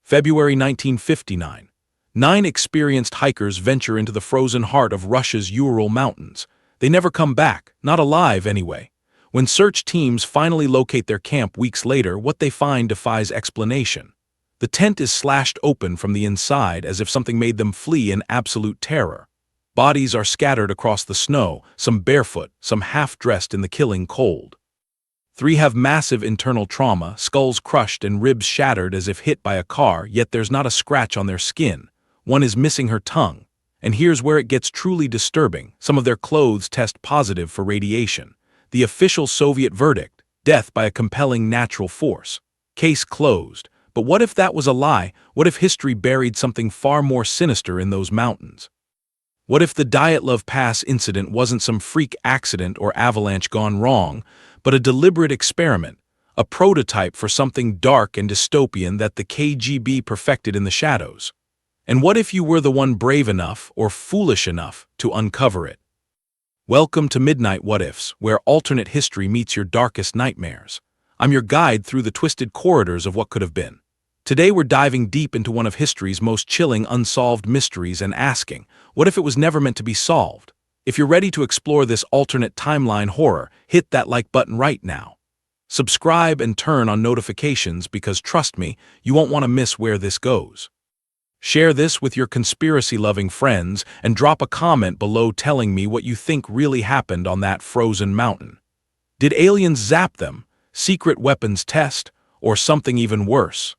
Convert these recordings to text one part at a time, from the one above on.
February 1959. 9 experienced hikers venture into the frozen heart of Russia's Ural Mountains. They never come back, not alive anyway. When search teams finally locate their camp weeks later, what they find defies explanation. The tent is slashed open from the inside as if something made them flee in absolute terror. Bodies are scattered across the snow, some barefoot, some half-dressed in the killing cold. 3 have massive internal trauma, skulls crushed and ribs shattered as if hit by a car, yet there's not a scratch on their skin. 1 is missing her tongue. And here's where it gets truly disturbing. Some of their clothes test positive for radiation. The official Soviet verdict: death by a compelling natural force. Case closed. But what if that was a lie? What if history buried something far more sinister in those mountains? What if the Dyatlov Pass incident wasn't some freak accident or avalanche gone wrong, but a deliberate experiment, a prototype for something dark and dystopian that the KGB perfected in the shadows? And what if you were the one brave enough or foolish enough to uncover it? Welcome to Midnight What Ifs, where alternate history meets your darkest nightmares. I'm your guide through the twisted corridors of what could have been. Today we're diving deep into one of history's most chilling unsolved mysteries and asking, what if it was never meant to be solved? If you're ready to explore this alternate timeline horror, hit that like button right now. Subscribe and turn on notifications because trust me, you won't want to miss where this goes. Share this with your conspiracy-loving friends and drop a comment below telling me what you think really happened on that frozen mountain. Did aliens zap them, secret weapons test, or something even worse?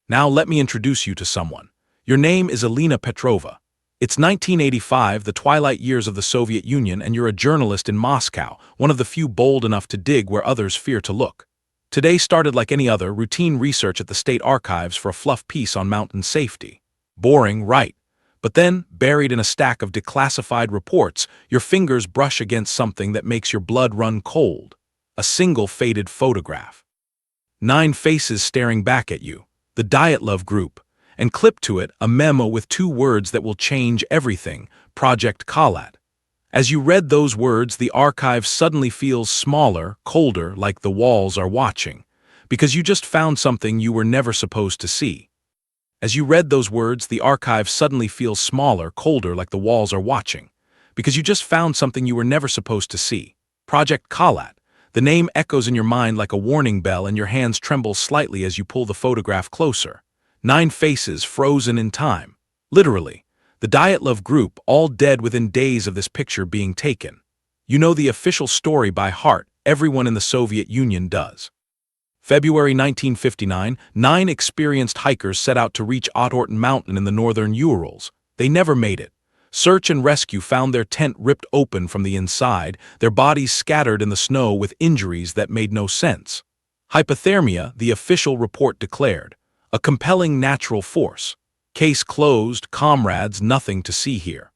Now let me introduce you to someone. Your name is Elena Petrova. It's 1985, the twilight years of the Soviet Union, and you're a journalist in Moscow, one of the few bold enough to dig where others fear to look. Today started like any other, routine research at the state archives for a fluff piece on mountain safety. Boring, right? But then, buried in a stack of declassified reports, your fingers brush against something that makes your blood run cold. A single faded photograph. 9 faces staring back at you. The Dyatlov group, and clipped to it a memo with 2 words that will change everything: Project Collat. As you read those words, the archive suddenly feels smaller, colder, like the walls are watching, because you just found something you were never supposed to see. As you read those words, the archive suddenly feels smaller, colder, like the walls are watching, because you just found something you were never supposed to see. Project Collat. The name echoes in your mind like a warning bell, and your hands tremble slightly as you pull the photograph closer. 9 faces frozen in time. Literally. The Dyatlov group, all dead within days of this picture being taken. You know the official story by heart. Everyone in the Soviet Union does. February 1959, 9 experienced hikers set out to reach Ural Mountain in the northern Urals. They never made it. Search and rescue found their tent ripped open from the inside, their bodies scattered in the snow with injuries that made no sense. Hypothermia, the official report declared. A compelling natural force. Case closed, comrades, nothing to see here.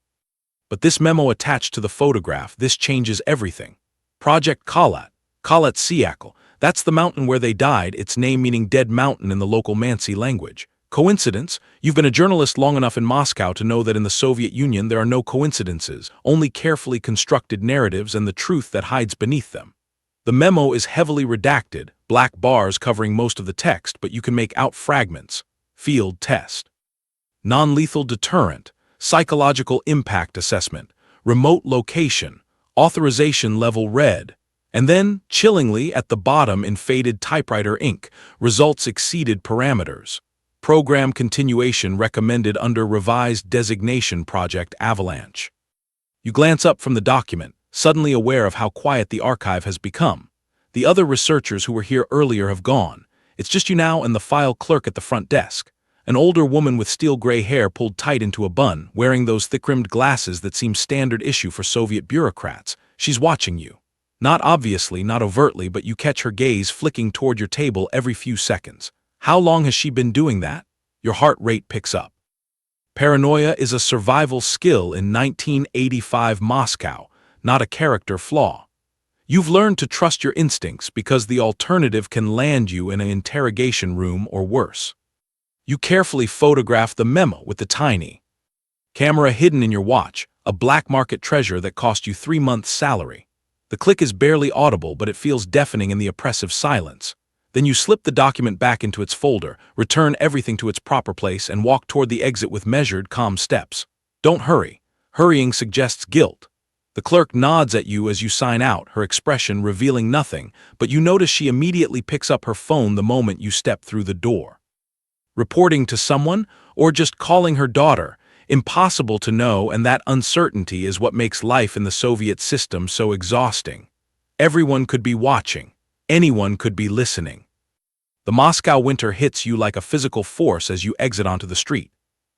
But this memo attached to the photograph, this changes everything. Project Collat. Collat Siakal. That's the mountain where they died, its name meaning dead mountain in the local Mansi language. Coincidence? You've been a journalist long enough in Moscow to know that in the Soviet Union there are no coincidences, only carefully constructed narratives and the truth that hides beneath them. The memo is heavily redacted, black bars covering most of the text, but you can make out fragments. Field test. Non-lethal deterrent, psychological impact assessment, remote location, authorization level red. And then, chillingly, at the bottom in faded typewriter ink, results exceeded parameters. Program continuation recommended under revised designation Project Avalanche. You glance up from the document, suddenly aware of how quiet the archive has become. The other researchers who were here earlier have gone. It's just you now and the file clerk at the front desk. An older woman with steel gray hair pulled tight into a bun, wearing those thick-rimmed glasses that seem standard issue for Soviet bureaucrats. She's watching you. Not obviously, not overtly, but you catch her gaze flicking toward your table every few seconds. How long has she been doing that? Your heart rate picks up. Paranoia is a survival skill in 1985 Moscow, not a character flaw. You've learned to trust your instincts because the alternative can land you in an interrogation room or worse. You carefully photograph the memo with the tiny camera hidden in your watch, a black market treasure that cost you 3 months' salary. The click is barely audible, but it feels deafening in the oppressive silence. Then you slip the document back into its folder, return everything to its proper place, and walk toward the exit with measured, calm steps. Don't hurry. Hurrying suggests guilt. The clerk nods at you as you sign out, her expression revealing nothing, but you notice she immediately picks up her phone the moment you step through the door. Reporting to someone, or just calling her daughter? Impossible to know, and that uncertainty is what makes life in the Soviet system so exhausting. Everyone could be watching. Anyone could be listening. The Moscow winter hits you like a physical force as you exit onto the street.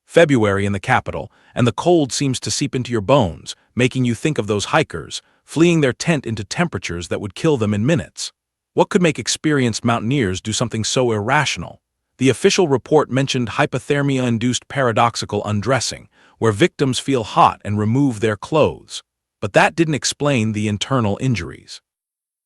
February in the capital, and the cold seems to seep into your bones, making you think of those hikers, fleeing their tent into temperatures that would kill them in minutes. What could make experienced mountaineers do something so irrational? The official report mentioned hypothermia-induced paradoxical undressing, where victims feel hot and remove their clothes. But that didn't explain the internal injuries.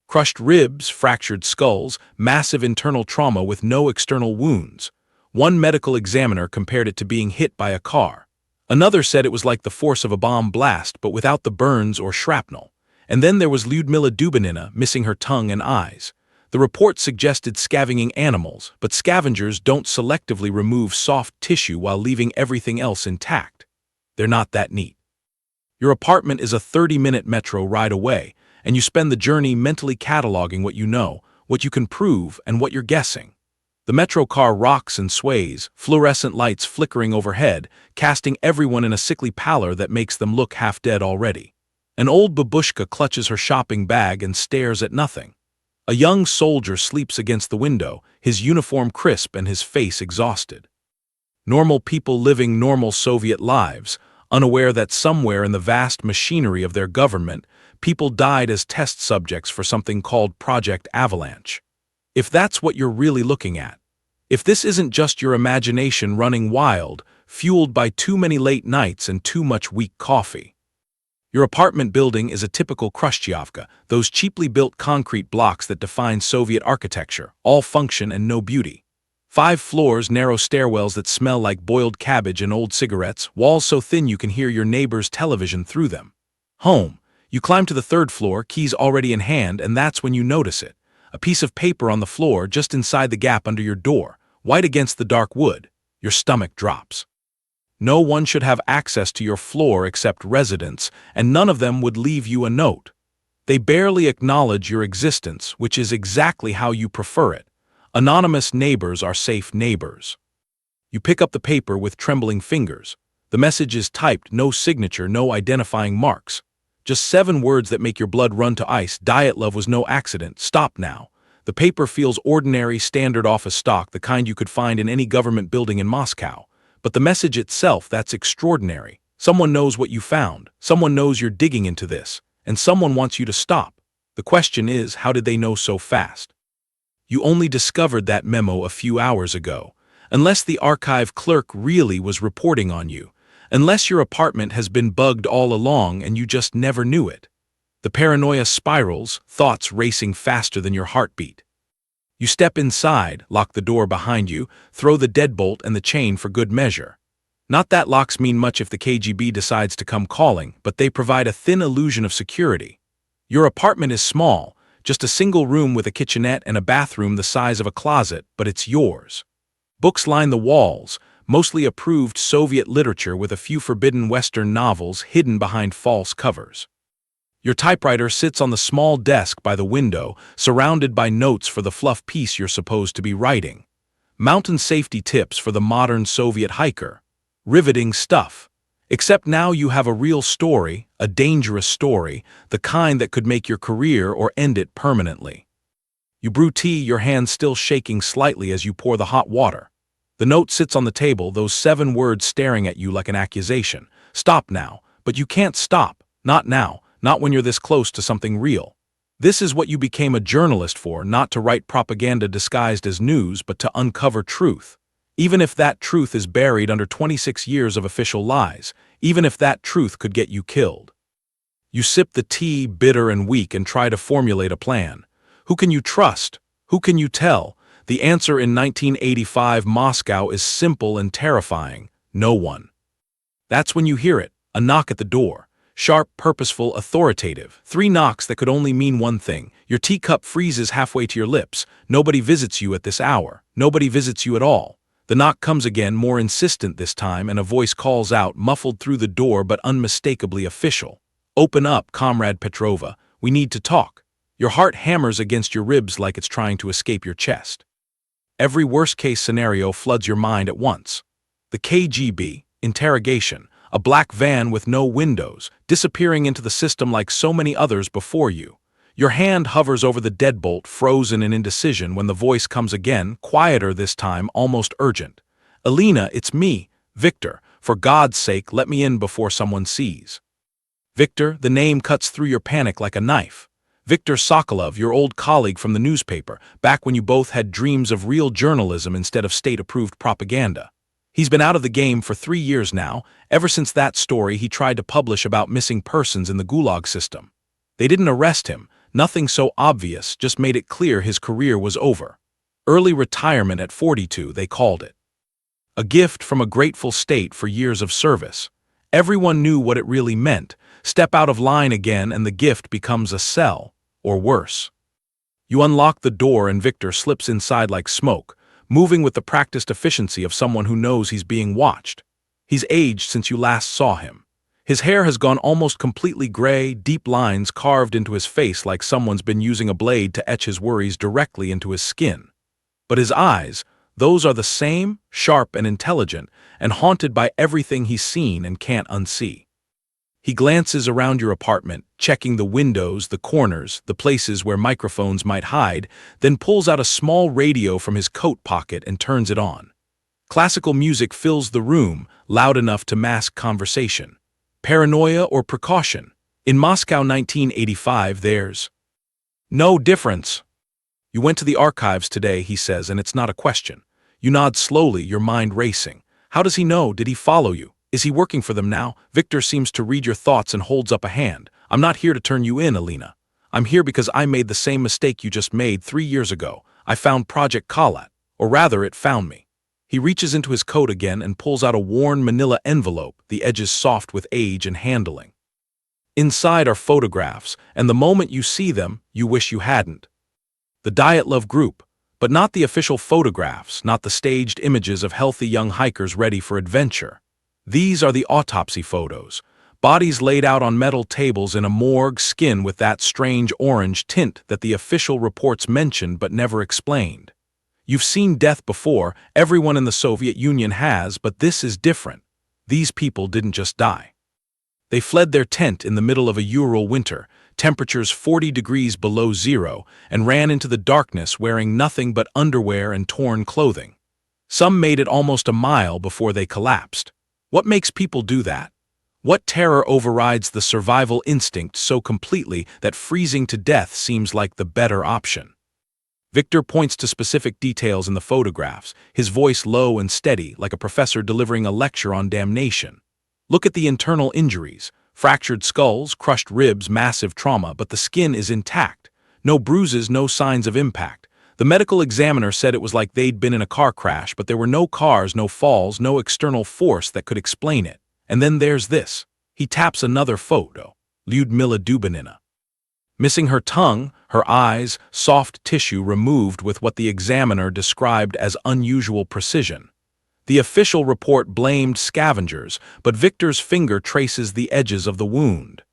Crushed ribs, fractured skulls, massive internal trauma with no external wounds. One medical examiner compared it to being hit by a car. Another said it was like the force of a bomb blast, but without the burns or shrapnel. And then there was Lyudmila Dubinina, missing her tongue and eyes. The report suggested scavenging animals, but scavengers don't selectively remove soft tissue while leaving everything else intact. They're not that neat. Your apartment is a 30-minute metro ride away, and you spend the journey mentally cataloging what you know, what you can prove, and what you're guessing. The metro car rocks and sways, fluorescent lights flickering overhead, casting everyone in a sickly pallor that makes them look half dead already. An old babushka clutches her shopping bag and stares at nothing. A young soldier sleeps against the window, his uniform crisp and his face exhausted. Normal people living normal Soviet lives, unaware that somewhere in the vast machinery of their government, people died as test subjects for something called Project Avalanche. If that's what you're really looking at, if this isn't just your imagination running wild, fueled by too many late nights and too much weak coffee. Your apartment building is a typical Khrushchevka, those cheaply built concrete blocks that define Soviet architecture, all function and no beauty. 5 floors, narrow stairwells that smell like boiled cabbage and old cigarettes, walls so thin you can hear your neighbor's television through them. Home. You climb to the 3rd floor, keys already in hand, and that's when you notice it. A piece of paper on the floor just inside the gap under your door, white against the dark wood. Your stomach drops. No one should have access to your floor except residents, and none of them would leave you a note. They barely acknowledge your existence, which is exactly how you prefer it. Anonymous neighbors are safe neighbors. You pick up the paper with trembling fingers. The message is typed, no signature, no identifying marks. Just 7 words that make your blood run to ice. Dyatlov was no accident. Stop now. The paper feels ordinary, standard office stock, the kind you could find in any government building in Moscow. But the message itself, that's extraordinary. Someone knows what you found. Someone knows you're digging into this. And someone wants you to stop. The question is, how did they know so fast? You only discovered that memo a few hours ago. Unless the archive clerk really was reporting on you. Unless your apartment has been bugged all along and you just never knew it. The paranoia spirals, thoughts racing faster than your heartbeat. You step inside, lock the door behind you, throw the deadbolt and the chain for good measure. Not that locks mean much if the KGB decides to come calling, but they provide a thin illusion of security. Your apartment is small, just a single room with a kitchenette and a bathroom the size of a closet, but it's yours. Books line the walls, mostly approved Soviet literature with a few forbidden Western novels hidden behind false covers. Your typewriter sits on the small desk by the window, surrounded by notes for the fluff piece you're supposed to be writing. Mountain safety tips for the modern Soviet hiker. Riveting stuff. Except now you have a real story, a dangerous story, the kind that could make your career or end it permanently. You brew tea, your hands still shaking slightly as you pour the hot water. The note sits on the table, those 7 words staring at you like an accusation. Stop now. But you can't stop. Not now. Not when you're this close to something real. This is what you became a journalist for, not to write propaganda disguised as news, but to uncover truth. Even if that truth is buried under 26 years of official lies, even if that truth could get you killed. You sip the tea, bitter and weak, and try to formulate a plan. Who can you trust? Who can you tell? The answer in 1985 Moscow is simple and terrifying. No one. That's when you hear it, a knock at the door. Sharp, purposeful, authoritative. 3 knocks that could only mean one thing. Your teacup freezes halfway to your lips. Nobody visits you at this hour. Nobody visits you at all. The knock comes again, more insistent this time, and a voice calls out, muffled through the door but unmistakably official. "Open up, Comrade Petrova. We need to talk." Your heart hammers against your ribs like it's trying to escape your chest. Every worst-case scenario floods your mind at once. The KGB, interrogation, a black van with no windows, disappearing into the system like so many others before you. Your hand hovers over the deadbolt, frozen in indecision, when the voice comes again, quieter this time, almost urgent. "Alina, it's me, Victor. For God's sake, let me in before someone sees." Victor, the name cuts through your panic like a knife. Victor Sokolov, your old colleague from the newspaper, back when you both had dreams of real journalism instead of state-approved propaganda. He's been out of the game for 3 years now, ever since that story he tried to publish about missing persons in the Gulag system. They didn't arrest him, nothing so obvious, just made it clear his career was over. Early retirement at 42, they called it. A gift from a grateful state for years of service. Everyone knew what it really meant. Step out of line again and the gift becomes a cell, or worse. You unlock the door and Victor slips inside like smoke, moving with the practiced efficiency of someone who knows he's being watched. He's aged since you last saw him. His hair has gone almost completely gray, deep lines carved into his face like someone's been using a blade to etch his worries directly into his skin. But his eyes, those are the same, sharp and intelligent, and haunted by everything he's seen and can't unsee. He glances around your apartment, checking the windows, the corners, the places where microphones might hide, then pulls out a small radio from his coat pocket and turns it on. Classical music fills the room, loud enough to mask conversation. Paranoia or precaution? In Moscow 1985, there's no difference. "You went to the archives today," he says, and it's not a question. You nod slowly, your mind racing. How does he know? Did he follow you? Is he working for them now? Victor seems to read your thoughts and holds up a hand. "I'm not here to turn you in, Alina. I'm here because I made the same mistake you just made 3 years ago. I found Project Collat, or rather, it found me." He reaches into his coat again and pulls out a worn manila envelope, the edges soft with age and handling. Inside are photographs, and the moment you see them, you wish you hadn't. The Dyatlov group, but not the official photographs, not the staged images of healthy young hikers ready for adventure. These are the autopsy photos, bodies laid out on metal tables in a morgue, skin with that strange orange tint that the official reports mentioned but never explained. You've seen death before, everyone in the Soviet Union has, but this is different. These people didn't just die. They fled their tent in the middle of a Ural winter, temperatures 40 degrees below zero, and ran into the darkness wearing nothing but underwear and torn clothing. Some made it almost a mile before they collapsed. What makes people do that? What terror overrides the survival instinct so completely that freezing to death seems like the better option? Victor points to specific details in the photographs, his voice low and steady, like a professor delivering a lecture on damnation. Look at the internal injuries. Fractured skulls, crushed ribs, massive trauma, but the skin is intact. No bruises, no signs of impact. The medical examiner said it was like they'd been in a car crash, but there were no cars, no falls, no external force that could explain it. And then there's this. He taps another photo. Lyudmila Dubinina. Missing her tongue, her eyes, soft tissue removed with what the examiner described as unusual precision. The official report blamed scavengers, but Victor's finger traces the edges of the wound.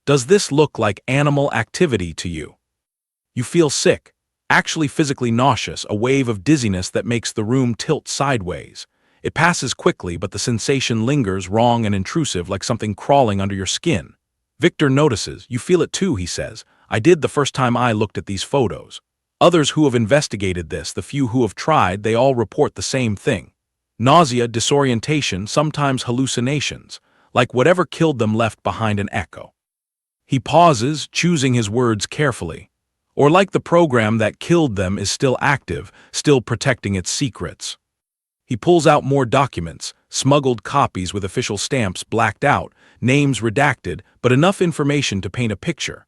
Does this look like animal activity to you? You feel sick. Actually physically nauseous, a wave of dizziness that makes the room tilt sideways. It passes quickly, but the sensation lingers, wrong and intrusive, like something crawling under your skin. Victor notices. You feel it too, he says. I did the first time I looked at these photos. Others who have investigated this, the few who have tried, they all report the same thing. Nausea, disorientation, sometimes hallucinations, like whatever killed them left behind an echo. He pauses, choosing his words carefully. Or like the program that killed them is still active, still protecting its secrets. He pulls out more documents, smuggled copies with official stamps blacked out, names redacted, but enough information to paint a picture.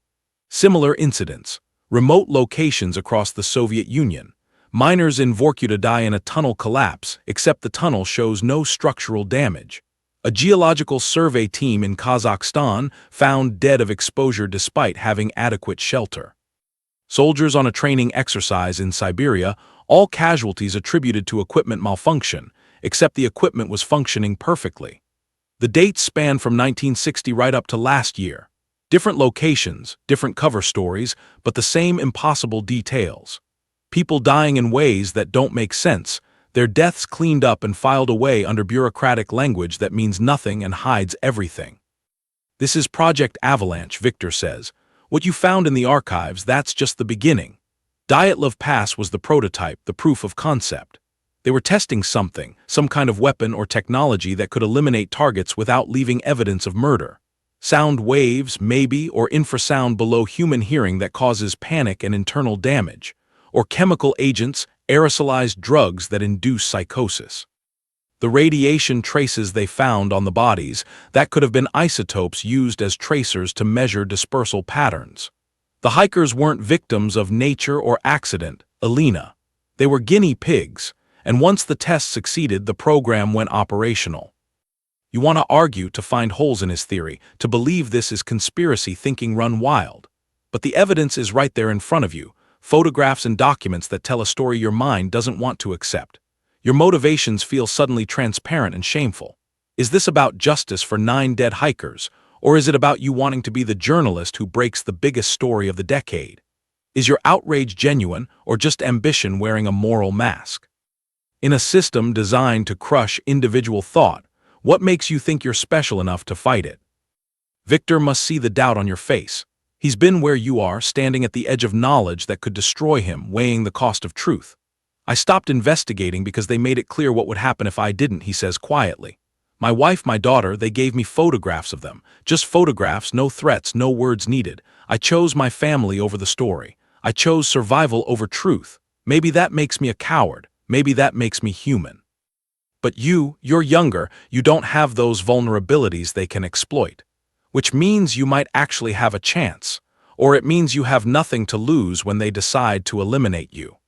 Similar incidents, remote locations across the Soviet Union. Miners in Vorkuta die in a tunnel collapse, except the tunnel shows no structural damage. A geological survey team in Kazakhstan found dead of exposure despite having adequate shelter. Soldiers on a training exercise in Siberia, all casualties attributed to equipment malfunction, except the equipment was functioning perfectly. The dates span from 1960 right up to last year. Different locations, different cover stories, but the same impossible details. People dying in ways that don't make sense, their deaths cleaned up and filed away under bureaucratic language that means nothing and hides everything. This is Project Avalanche, Victor says. What you found in the archives, that's just the beginning. Dyatlov Pass was the prototype, the proof of concept. They were testing something, some kind of weapon or technology that could eliminate targets without leaving evidence of murder. Sound waves, maybe, or infrasound below human hearing that causes panic and internal damage. Or chemical agents, aerosolized drugs that induce psychosis. The radiation traces they found on the bodies, that could have been isotopes used as tracers to measure dispersal patterns. The hikers weren't victims of nature or accident, Alina. They were guinea pigs, and once the test succeeded, the program went operational. You want to argue to find holes in his theory, to believe this is conspiracy thinking run wild. But the evidence is right there in front of you. Photographs and documents that tell a story your mind doesn't want to accept. Your motivations feel suddenly transparent and shameful. Is this about justice for 9 dead hikers, or is it about you wanting to be the journalist who breaks the biggest story of the decade? Is your outrage genuine, or just ambition wearing a moral mask? In a system designed to crush individual thought, what makes you think you're special enough to fight it? Victor must see the doubt on your face. He's been where you are, standing at the edge of knowledge that could destroy him, weighing the cost of truth. I stopped investigating because they made it clear what would happen if I didn't, he says quietly. My wife, my daughter, they gave me photographs of them. Just photographs, no threats, no words needed. I chose my family over the story. I chose survival over truth. Maybe that makes me a coward. Maybe that makes me human. But you're younger, you don't have those vulnerabilities they can exploit. Which means you might actually have a chance, or it means you have nothing to lose when they decide to eliminate you.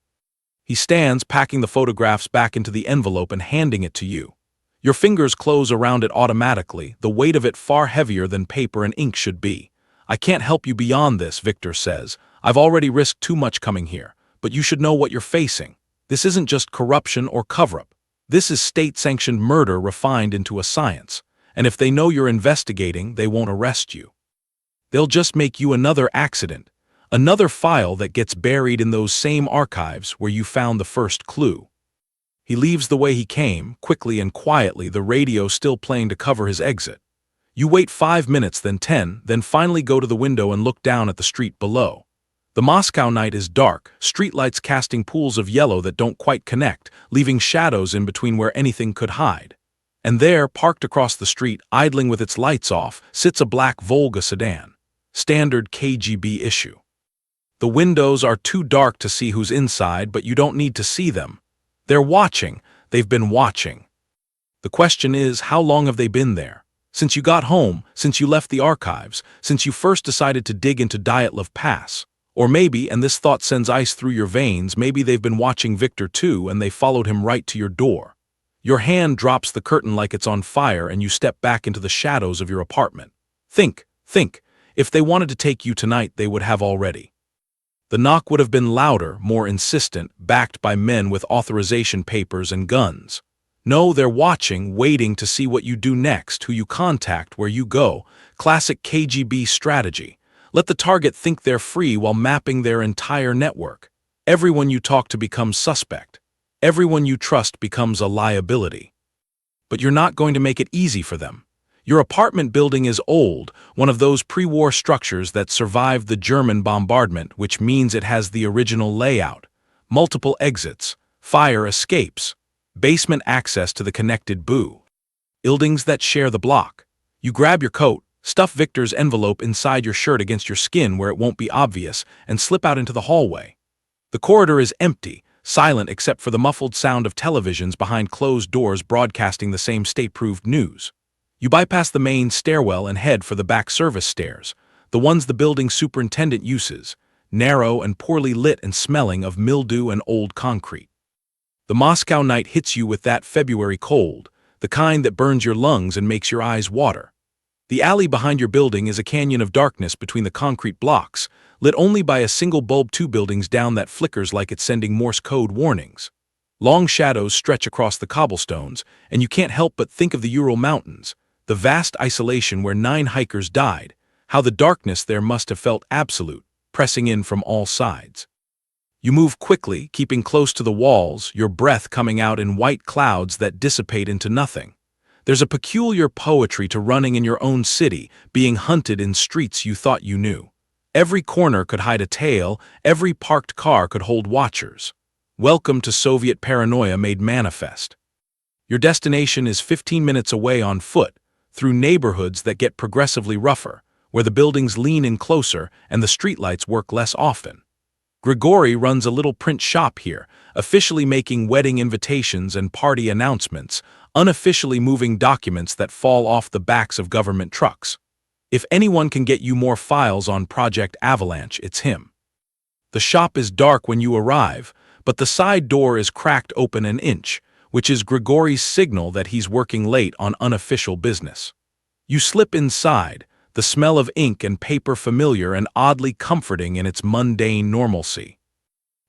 He stands, packing the photographs back into the envelope and handing it to you. Your fingers close around it automatically, the weight of it far heavier than paper and ink should be. I can't help you beyond this, Victor says. I've already risked too much coming here, but you should know what you're facing. This isn't just corruption or cover-up. This is state-sanctioned murder refined into a science. And if they know you're investigating, they won't arrest you. They'll just make you another accident, another file that gets buried in those same archives where you found the first clue. He leaves the way he came, quickly and quietly, the radio still playing to cover his exit. You wait 5 minutes, then 10, then finally go to the window and look down at the street below. The Moscow night is dark, streetlights casting pools of yellow that don't quite connect, leaving shadows in between where anything could hide. And there, parked across the street, idling with its lights off, sits a black Volga sedan. Standard KGB issue. The windows are too dark to see who's inside, but you don't need to see them. They're watching. They've been watching. The question is, how long have they been there? Since you got home, since you left the archives, since you first decided to dig into Dyatlov Pass. Or maybe, and this thought sends ice through your veins, maybe they've been watching Victor too and they followed him right to your door. Your hand drops the curtain like it's on fire and you step back into the shadows of your apartment. Think. If they wanted to take you tonight, they would have already. The knock would have been louder, more insistent, backed by men with authorization papers and guns. No, they're watching, waiting to see what you do next, who you contact, where you go. Classic KGB strategy. Let the target think they're free while mapping their entire network. Everyone you talk to becomes suspect. Everyone you trust becomes a liability. But you're not going to make it easy for them. Your apartment building is old, one of those pre-war structures that survived the German bombardment, which means it has the original layout. Multiple exits, fire escapes, basement access to the connected buildings that share the block. You grab your coat, stuff Victor's envelope inside your shirt against your skin where it won't be obvious, and slip out into the hallway. The corridor is empty, silent except for the muffled sound of televisions behind closed doors broadcasting the same state-approved news. You bypass the main stairwell and head for the back service stairs, the ones the building superintendent uses, narrow and poorly lit and smelling of mildew and old concrete. The Moscow night hits you with that February cold, the kind that burns your lungs and makes your eyes water. The alley behind your building is a canyon of darkness between the concrete blocks, lit only by a single bulb 2 buildings down that flickers like it's sending Morse code warnings. Long shadows stretch across the cobblestones, and you can't help but think of the Ural Mountains, the vast isolation where 9 hikers died, how the darkness there must have felt absolute, pressing in from all sides. You move quickly, keeping close to the walls, your breath coming out in white clouds that dissipate into nothing. There's a peculiar poetry to running in your own city, being hunted in streets you thought you knew. Every corner could hide a tale, every parked car could hold watchers. Welcome to Soviet paranoia made manifest. Your destination is 15 minutes away on foot, through neighborhoods that get progressively rougher, where the buildings lean in closer and the streetlights work less often. Grigory runs a little print shop here, officially making wedding invitations and party announcements, unofficially moving documents that fall off the backs of government trucks. If anyone can get you more files on Project Avalanche, it's him. The shop is dark when you arrive, but the side door is cracked open an inch, which is Grigory's signal that he's working late on unofficial business. You slip inside, the smell of ink and paper familiar and oddly comforting in its mundane normalcy.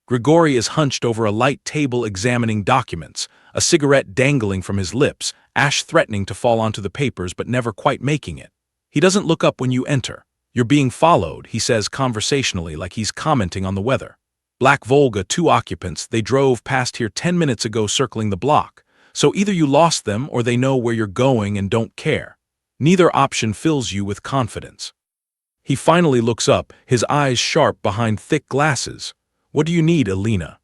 Grigory is hunched over a light table examining documents, a cigarette dangling from his lips, ash threatening to fall onto the papers but never quite making it. He doesn't look up when you enter. "You're being followed," he says conversationally like he's commenting on the weather. "Black Volga, 2 occupants, they drove past here 10 minutes ago circling the block. So either you lost them or they know where you're going and don't care. Neither option fills you with confidence." He finally looks up, his eyes sharp behind thick glasses. "What do you need, Elena?"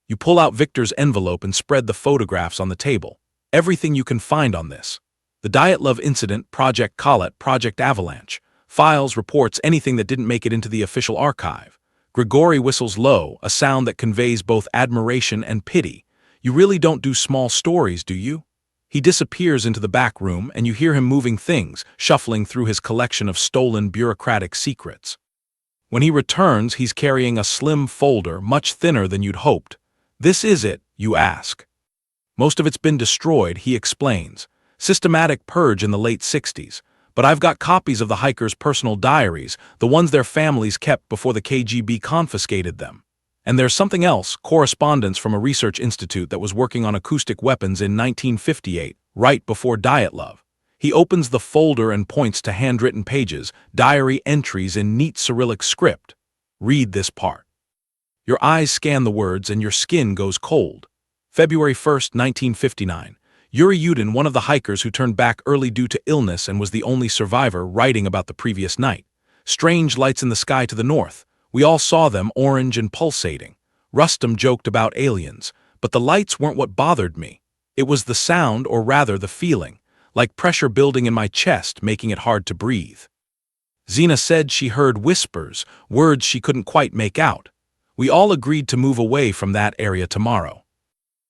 You pull out Victor's envelope and spread the photographs on the table. Everything you can find on this. The Dyatlov incident, Project Collet, Project Avalanche. Files, reports, anything that didn't make it into the official archive. Grigory whistles low, a sound that conveys both admiration and pity. "You really don't do small stories, do you?" He disappears into the back room, and you hear him moving things, shuffling through his collection of stolen bureaucratic secrets. When he returns, he's carrying a slim folder, much thinner than you'd hoped. "This is it?" you ask. "Most of it's been destroyed," he explains. "Systematic purge in the late 60s. But I've got copies of the hikers' personal diaries, the ones their families kept before the KGB confiscated them. And there's something else, correspondence from a research institute that was working on acoustic weapons in 1958, right before Dyatlov." He opens the folder and points to handwritten pages, diary entries in neat Cyrillic script. "Read this part." Your eyes scan the words and your skin goes cold. February 1st, 1959. Yuri Yudin, one of the hikers who turned back early due to illness and was the only survivor, writing about the previous night. "Strange lights in the sky to the north. We all saw them, orange and pulsating. Rustam joked about aliens, but the lights weren't what bothered me. It was the sound, or rather the feeling, like pressure building in my chest, making it hard to breathe." Zina said she heard whispers, words she couldn't quite make out. "We all agreed to move away from that area tomorrow."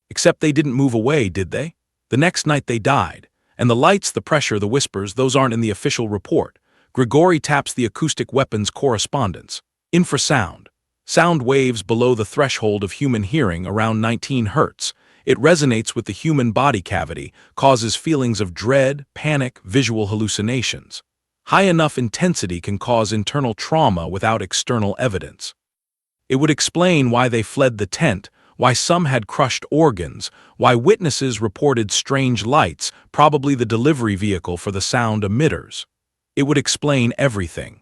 Except they didn't move away, did they? The next night they died. And the lights, the pressure, the whispers, those aren't in the official report. Grigory taps the acoustic weapons correspondence. Infrasound. Sound waves below the threshold of human hearing, around 19 Hz. It resonates with the human body cavity, causes feelings of dread, panic, visual hallucinations. High enough intensity can cause internal trauma without external evidence. It would explain why they fled the tent, why some had crushed organs, why witnesses reported strange lights, probably the delivery vehicle for the sound emitters. It would explain everything.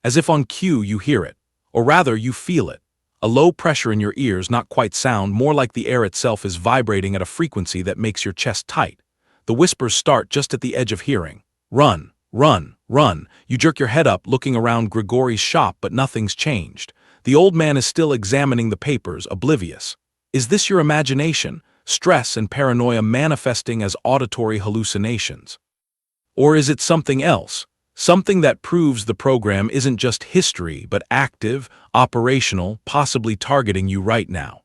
As if on cue you hear it, or rather you feel it. A low pressure in your ears, not quite sound, more like the air itself is vibrating at a frequency that makes your chest tight. The whispers start just at the edge of hearing. "Run, run, run." You jerk your head up, looking around Grigory's shop, but nothing's changed. The old man is still examining the papers, oblivious. Is this your imagination, stress and paranoia manifesting as auditory hallucinations? Or is it something else? Something that proves the program isn't just history, but active, operational, possibly targeting you right now.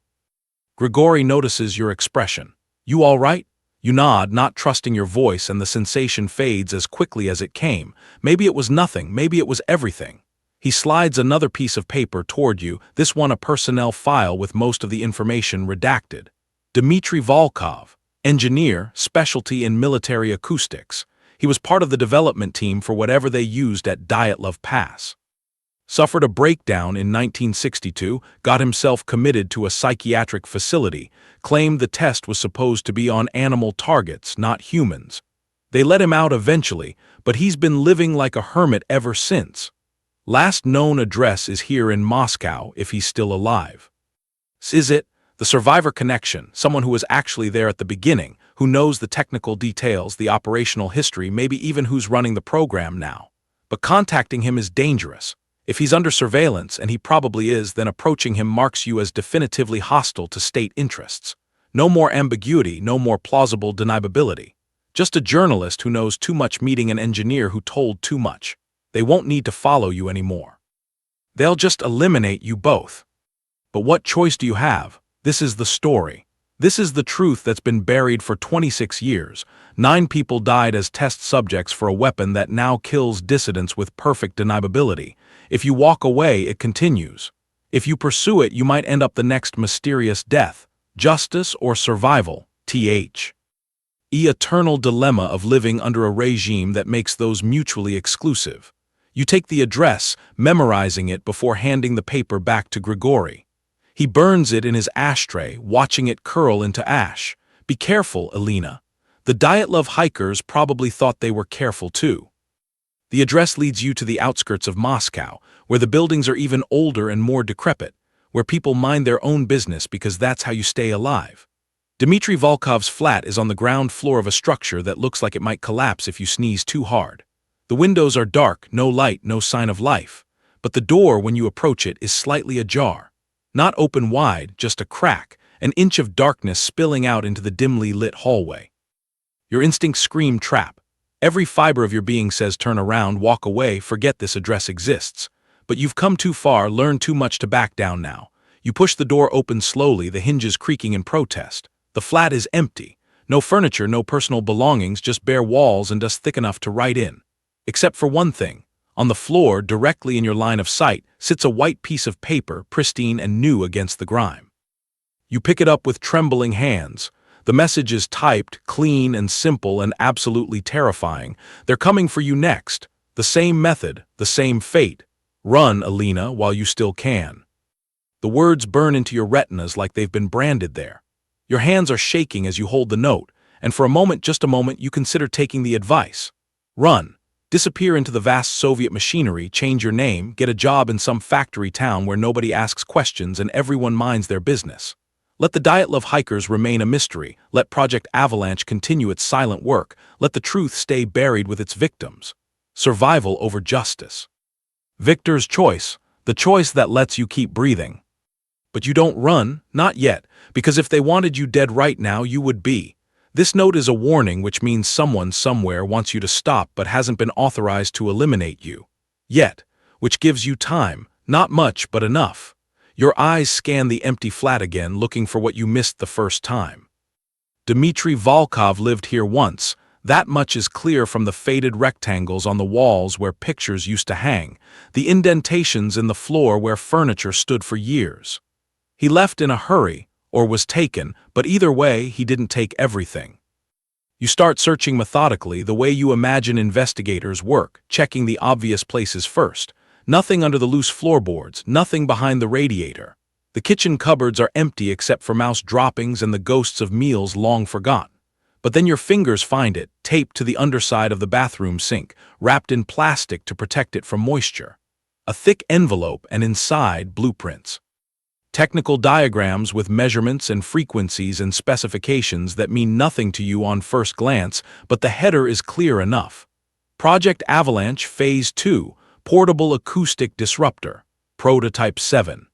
Grigory notices your expression. "You all right?" You nod, not trusting your voice, and the sensation fades as quickly as it came. Maybe it was nothing, maybe it was everything. He slides another piece of paper toward you, this one a personnel file with most of the information redacted. "Dmitry Volkov. Engineer, specialty in military acoustics. He was part of the development team for whatever they used at Dyatlov Pass. Suffered a breakdown in 1962, got himself committed to a psychiatric facility, claimed the test was supposed to be on animal targets, not humans. They let him out eventually, but he's been living like a hermit ever since. Last known address is here in Moscow, if he's still alive. Is it? The survivor connection, someone who was actually there at the beginning, who knows the technical details, the operational history, maybe even who's running the program now. But contacting him is dangerous. If he's under surveillance, and he probably is, then approaching him marks you as definitively hostile to state interests. No more ambiguity, no more plausible deniability. Just a journalist who knows too much meeting an engineer who told too much. They won't need to follow you anymore. They'll just eliminate you both. But what choice do you have? This is the story. This is the truth that's been buried for 26 years. 9 people died as test subjects for a weapon that now kills dissidents with perfect deniability. If you walk away, it continues. If you pursue it, you might end up the next mysterious death. Justice or survival, th. Eternal dilemma of living under a regime that makes those mutually exclusive. You take the address, memorizing it before handing the paper back to Grigory. He burns it in his ashtray, watching it curl into ash. Be careful, Alina. The Dyatlov hikers probably thought they were careful too. The address leads you to the outskirts of Moscow, where the buildings are even older and more decrepit, where people mind their own business because that's how you stay alive. Dmitry Volkov's flat is on the ground floor of a structure that looks like it might collapse if you sneeze too hard. The windows are dark, no light, no sign of life. But the door, when you approach it, is slightly ajar. Not open wide, just a crack, an inch of darkness spilling out into the dimly lit hallway. Your instincts scream trap. Every fiber of your being says turn around, walk away, forget this address exists. But you've come too far, learned too much to back down now. You push the door open slowly, the hinges creaking in protest. The flat is empty. No furniture, no personal belongings, just bare walls and dust thick enough to write in. Except for one thing. On the floor, directly in your line of sight, sits a white piece of paper, pristine and new against the grime. You pick it up with trembling hands. The message is typed, clean and simple and absolutely terrifying. They're coming for you next. The same method, the same fate. Run, Alina, while you still can. The words burn into your retinas like they've been branded there. Your hands are shaking as you hold the note, and for a moment, just a moment, you consider taking the advice. Run. Disappear into the vast Soviet machinery, change your name, get a job in some factory town where nobody asks questions and everyone minds their business. Let the Dyatlov hikers remain a mystery, let Project Avalanche continue its silent work, let the truth stay buried with its victims. Survival over justice. Victor's choice, the choice that lets you keep breathing. But you don't run, not yet, because if they wanted you dead right now, you would be. This note is a warning, which means someone somewhere wants you to stop but hasn't been authorized to eliminate you. Yet, which gives you time, not much but enough. Your eyes scan the empty flat again, looking for what you missed the first time. Dmitry Volkov lived here once. That much is clear from the faded rectangles on the walls where pictures used to hang, the indentations in the floor where furniture stood for years. He left in a hurry, or was taken, but either way, he didn't take everything. You start searching methodically, the way you imagine investigators work, checking the obvious places first. Nothing under the loose floorboards, nothing behind the radiator. The kitchen cupboards are empty except for mouse droppings and the ghosts of meals long forgotten. But then your fingers find it, taped to the underside of the bathroom sink, wrapped in plastic to protect it from moisture. A thick envelope, and inside, blueprints. Technical diagrams with measurements and frequencies and specifications that mean nothing to you on first glance, but the header is clear enough. Project Avalanche Phase 2, Portable Acoustic Disruptor, Prototype 7.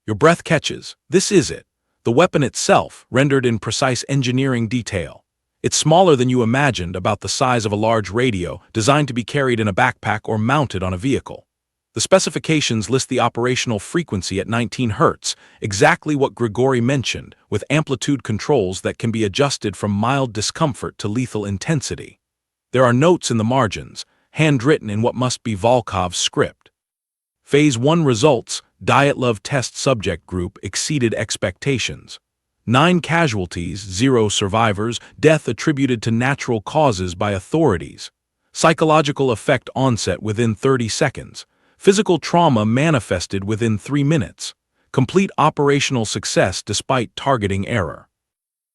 Your breath catches. This is it. The weapon itself, rendered in precise engineering detail. It's smaller than you imagined, about the size of a large radio, designed to be carried in a backpack or mounted on a vehicle. The specifications list the operational frequency at 19 Hz, exactly what Grigory mentioned, with amplitude controls that can be adjusted from mild discomfort to lethal intensity. There are notes in the margins, handwritten in what must be Volkov's script. Phase 1 results, Dyatlov test subject group exceeded expectations. 9 casualties, 0 survivors, death attributed to natural causes by authorities. Psychological effect onset within 30 seconds. Physical trauma manifested within 3 minutes. Complete operational success despite targeting error.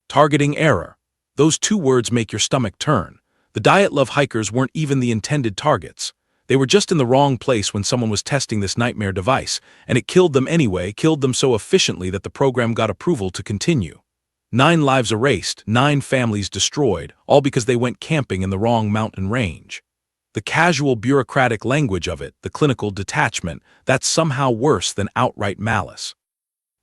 Targeting error. Those 2 words make your stomach turn. The Dyatlov hikers weren't even the intended targets. They were just in the wrong place when someone was testing this nightmare device, and it killed them anyway, killed them so efficiently that the program got approval to continue. 9 lives erased, 9 families destroyed, all because they went camping in the wrong mountain range. The casual bureaucratic language of it, the clinical detachment, that's somehow worse than outright malice.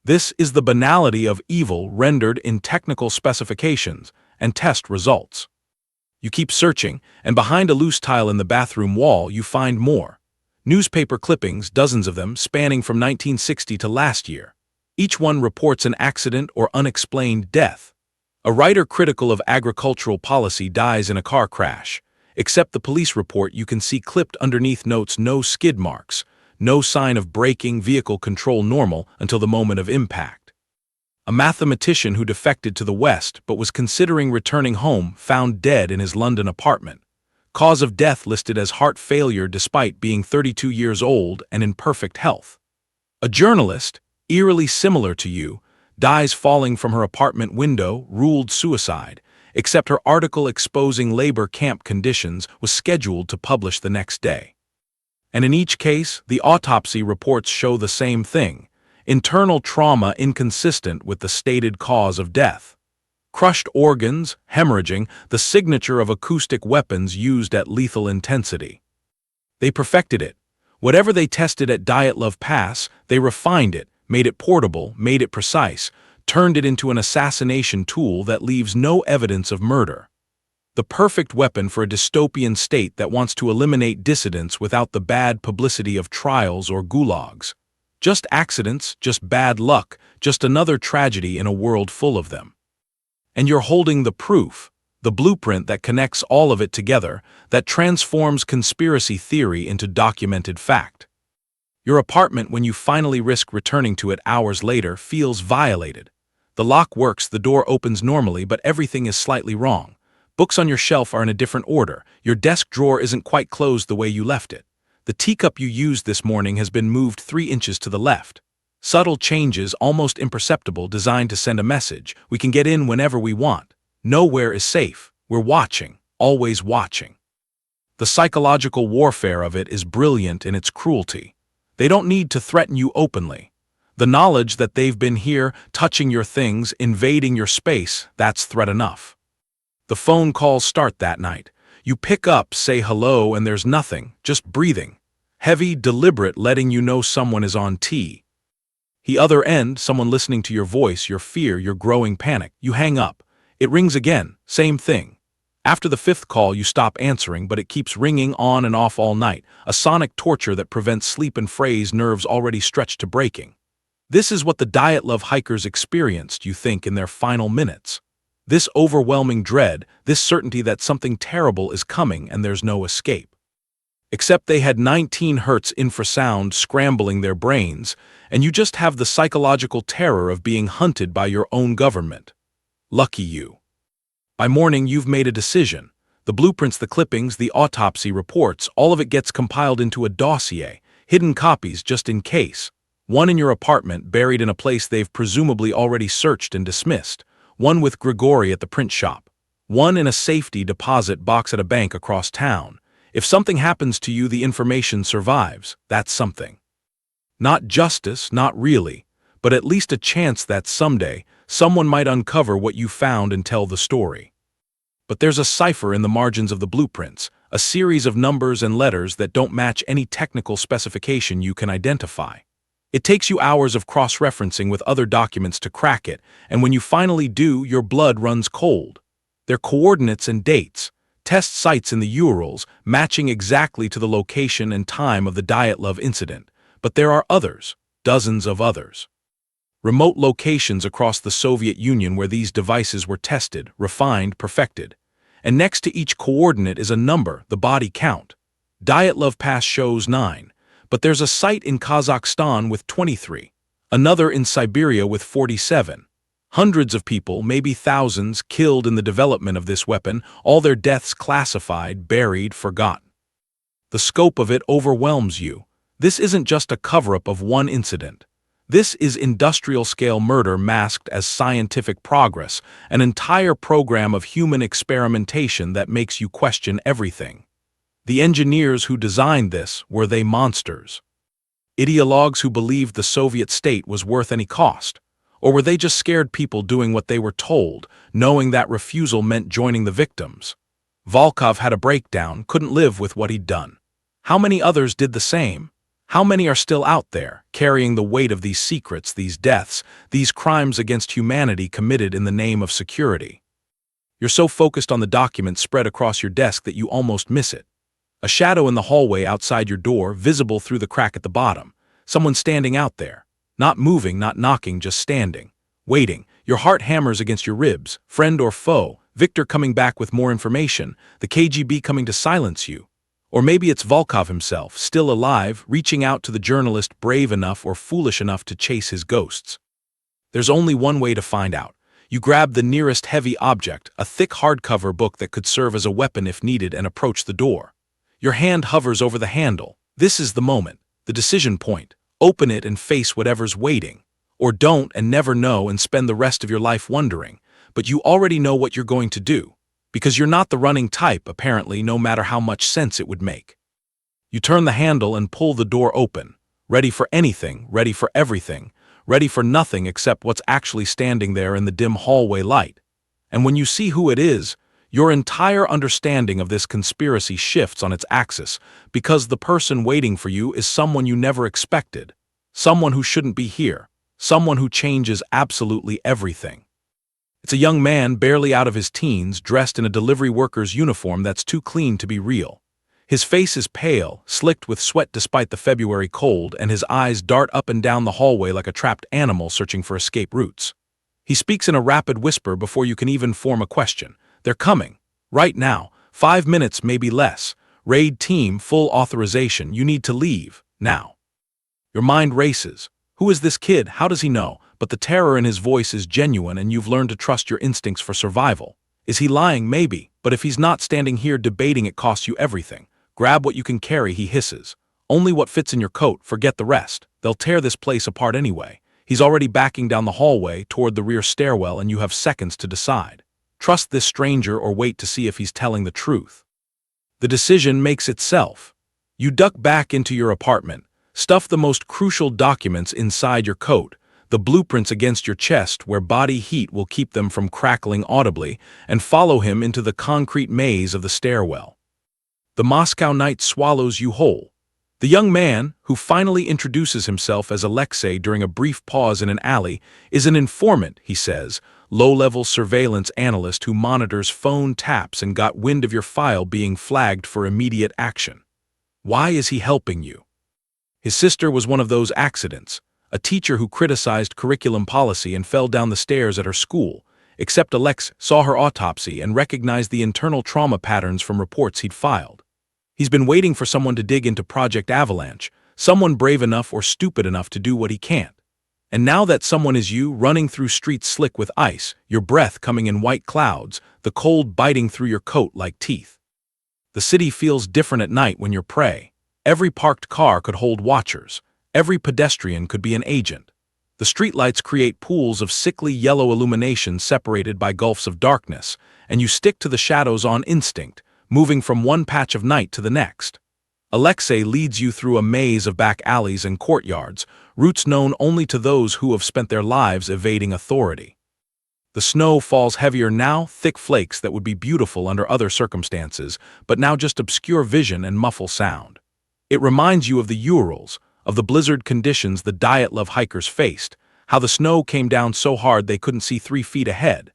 This is the banality of evil rendered in technical specifications and test results. You keep searching, and behind a loose tile in the bathroom wall you find more. Newspaper clippings, dozens of them, spanning from 1960 to last year. Each one reports an accident or unexplained death. A writer critical of agricultural policy dies in a car crash. Except the police report, you can see clipped underneath notes no skid marks, no sign of braking, vehicle control normal until the moment of impact. A mathematician who defected to the West but was considering returning home found dead in his London apartment. Cause of death listed as heart failure despite being 32 years old and in perfect health. A journalist, eerily similar to you, dies falling from her apartment window, ruled suicide, except her article exposing labor camp conditions was scheduled to publish the next day. And in each case, the autopsy reports show the same thing: internal trauma inconsistent with the stated cause of death. Crushed organs, hemorrhaging, the signature of acoustic weapons used at lethal intensity. They perfected it. Whatever they tested at Dyatlov Pass, they refined it, made it portable, made it precise, turned it into an assassination tool that leaves no evidence of murder. The perfect weapon for a dystopian state that wants to eliminate dissidents without the bad publicity of trials or gulags. Just accidents, just bad luck, just another tragedy in a world full of them. And you're holding the proof, the blueprint that connects all of it together, that transforms conspiracy theory into documented fact. Your apartment, when you finally risk returning to it hours later, feels violated. The lock works, the door opens normally, but everything is slightly wrong. Books on your shelf are in a different order. Your desk drawer isn't quite closed the way you left it. The teacup you used this morning has been moved 3 inches to the left. Subtle changes, almost imperceptible, designed to send a message. We can get in whenever we want. Nowhere is safe. We're watching, always watching. The psychological warfare of it is brilliant in its cruelty. They don't need to threaten you openly. The knowledge that they've been here, touching your things, invading your space, that's threat enough. The phone calls start that night. You pick up, say hello, and there's nothing, just breathing. Heavy, deliberate, letting you know someone is on T. The other end, someone listening to your voice, your fear, your growing panic. You hang up. It rings again, same thing. After the 5th call, you stop answering, but it keeps ringing on and off all night, a sonic torture that prevents sleep and frays nerves already stretched to breaking. This is what the Dyatlov hikers experienced, you think, in their final minutes. This overwhelming dread, this certainty that something terrible is coming and there's no escape. Except they had 19 hertz infrasound scrambling their brains, and you just have the psychological terror of being hunted by your own government. Lucky you. By morning, you've made a decision. The blueprints, the clippings, the autopsy reports, all of it gets compiled into a dossier, hidden copies just in case. One in your apartment, buried in a place they've presumably already searched and dismissed. One with Grigory at the print shop. One in a safety deposit box at a bank across town. If something happens to you, the information survives. That's something. Not justice, not really, but at least a chance that someday, someone might uncover what you found and tell the story. But there's a cipher in the margins of the blueprints, a series of numbers and letters that don't match any technical specification you can identify. It takes you hours of cross-referencing with other documents to crack it, and when you finally do, your blood runs cold. Their coordinates and dates, test sites in the Urals, matching exactly to the location and time of the Dyatlov incident, but there are others, dozens of others. Remote locations across the Soviet Union where these devices were tested, refined, perfected. And next to each coordinate is a number, the body count. Dyatlov Pass shows 9. But there's a site in Kazakhstan with 23, another in Siberia with 47. Hundreds of people, maybe thousands, killed in the development of this weapon, all their deaths classified, buried, forgotten. The scope of it overwhelms you. This isn't just a cover-up of one incident. This is industrial-scale murder masked as scientific progress, an entire program of human experimentation that makes you question everything. The engineers who designed this, were they monsters? Ideologues who believed the Soviet state was worth any cost? Or were they just scared people doing what they were told, knowing that refusal meant joining the victims? Volkov had a breakdown, couldn't live with what he'd done. How many others did the same? How many are still out there, carrying the weight of these secrets, these deaths, these crimes against humanity committed in the name of security? You're so focused on the document spread across your desk that you almost miss it. A shadow in the hallway outside your door, visible through the crack at the bottom. Someone standing out there. Not moving, not knocking, just standing. Waiting. Your heart hammers against your ribs. Friend or foe. Victor coming back with more information. The KGB coming to silence you. Or maybe it's Volkov himself, still alive, reaching out to the journalist brave enough or foolish enough to chase his ghosts. There's only one way to find out. You grab the nearest heavy object, a thick hardcover book that could serve as a weapon if needed, and approach the door. Your hand hovers over the handle. This is the moment, the decision point. Open it and face whatever's waiting. Or don't and never know and spend the rest of your life wondering. But you already know what you're going to do. Because you're not the running type, apparently, no matter how much sense it would make. You turn the handle and pull the door open, ready for anything, ready for everything, ready for nothing except what's actually standing there in the dim hallway light. And when you see who it is, your entire understanding of this conspiracy shifts on its axis, because the person waiting for you is someone you never expected, someone who shouldn't be here, someone who changes absolutely everything. It's a young man barely out of his teens, dressed in a delivery worker's uniform that's too clean to be real. His face is pale, slicked with sweat despite the February cold, and his eyes dart up and down the hallway like a trapped animal searching for escape routes. He speaks in a rapid whisper before you can even form a question. They're coming. Right now. 5 minutes, maybe less. Raid team, full authorization. You need to leave. Now. Your mind races. Who is this kid? How does he know? But the terror in his voice is genuine, and you've learned to trust your instincts for survival. Is he lying? Maybe. But if he's not, standing here debating it costs you everything. Grab what you can carry, he hisses. Only what fits in your coat, forget the rest. They'll tear this place apart anyway. He's already backing down the hallway toward the rear stairwell, and you have seconds to decide. Trust this stranger or wait to see if he's telling the truth. The decision makes itself. You duck back into your apartment, stuff the most crucial documents inside your coat, the blueprints against your chest where body heat will keep them from crackling audibly, and follow him into the concrete maze of the stairwell. The Moscow night swallows you whole. The young man, who finally introduces himself as Alexei during a brief pause in an alley, is an informant, he says, low-level surveillance analyst who monitors phone taps and got wind of your file being flagged for immediate action. Why is he helping you? His sister was one of those accidents, a teacher who criticized curriculum policy and fell down the stairs at her school, except Alex saw her autopsy and recognized the internal trauma patterns from reports he'd filed. He's been waiting for someone to dig into Project Avalanche, someone brave enough or stupid enough to do what he can't. And now that someone is you, running through streets slick with ice, your breath coming in white clouds, the cold biting through your coat like teeth. The city feels different at night when you're prey. Every parked car could hold watchers. Every pedestrian could be an agent. The streetlights create pools of sickly yellow illumination separated by gulfs of darkness, and you stick to the shadows on instinct, moving from one patch of night to the next. Alexei leads you through a maze of back alleys and courtyards, routes known only to those who have spent their lives evading authority. The snow falls heavier now, thick flakes that would be beautiful under other circumstances, but now just obscure vision and muffle sound. It reminds you of the Urals, of the blizzard conditions the Dyatlov hikers faced, how the snow came down so hard they couldn't see 3 feet ahead.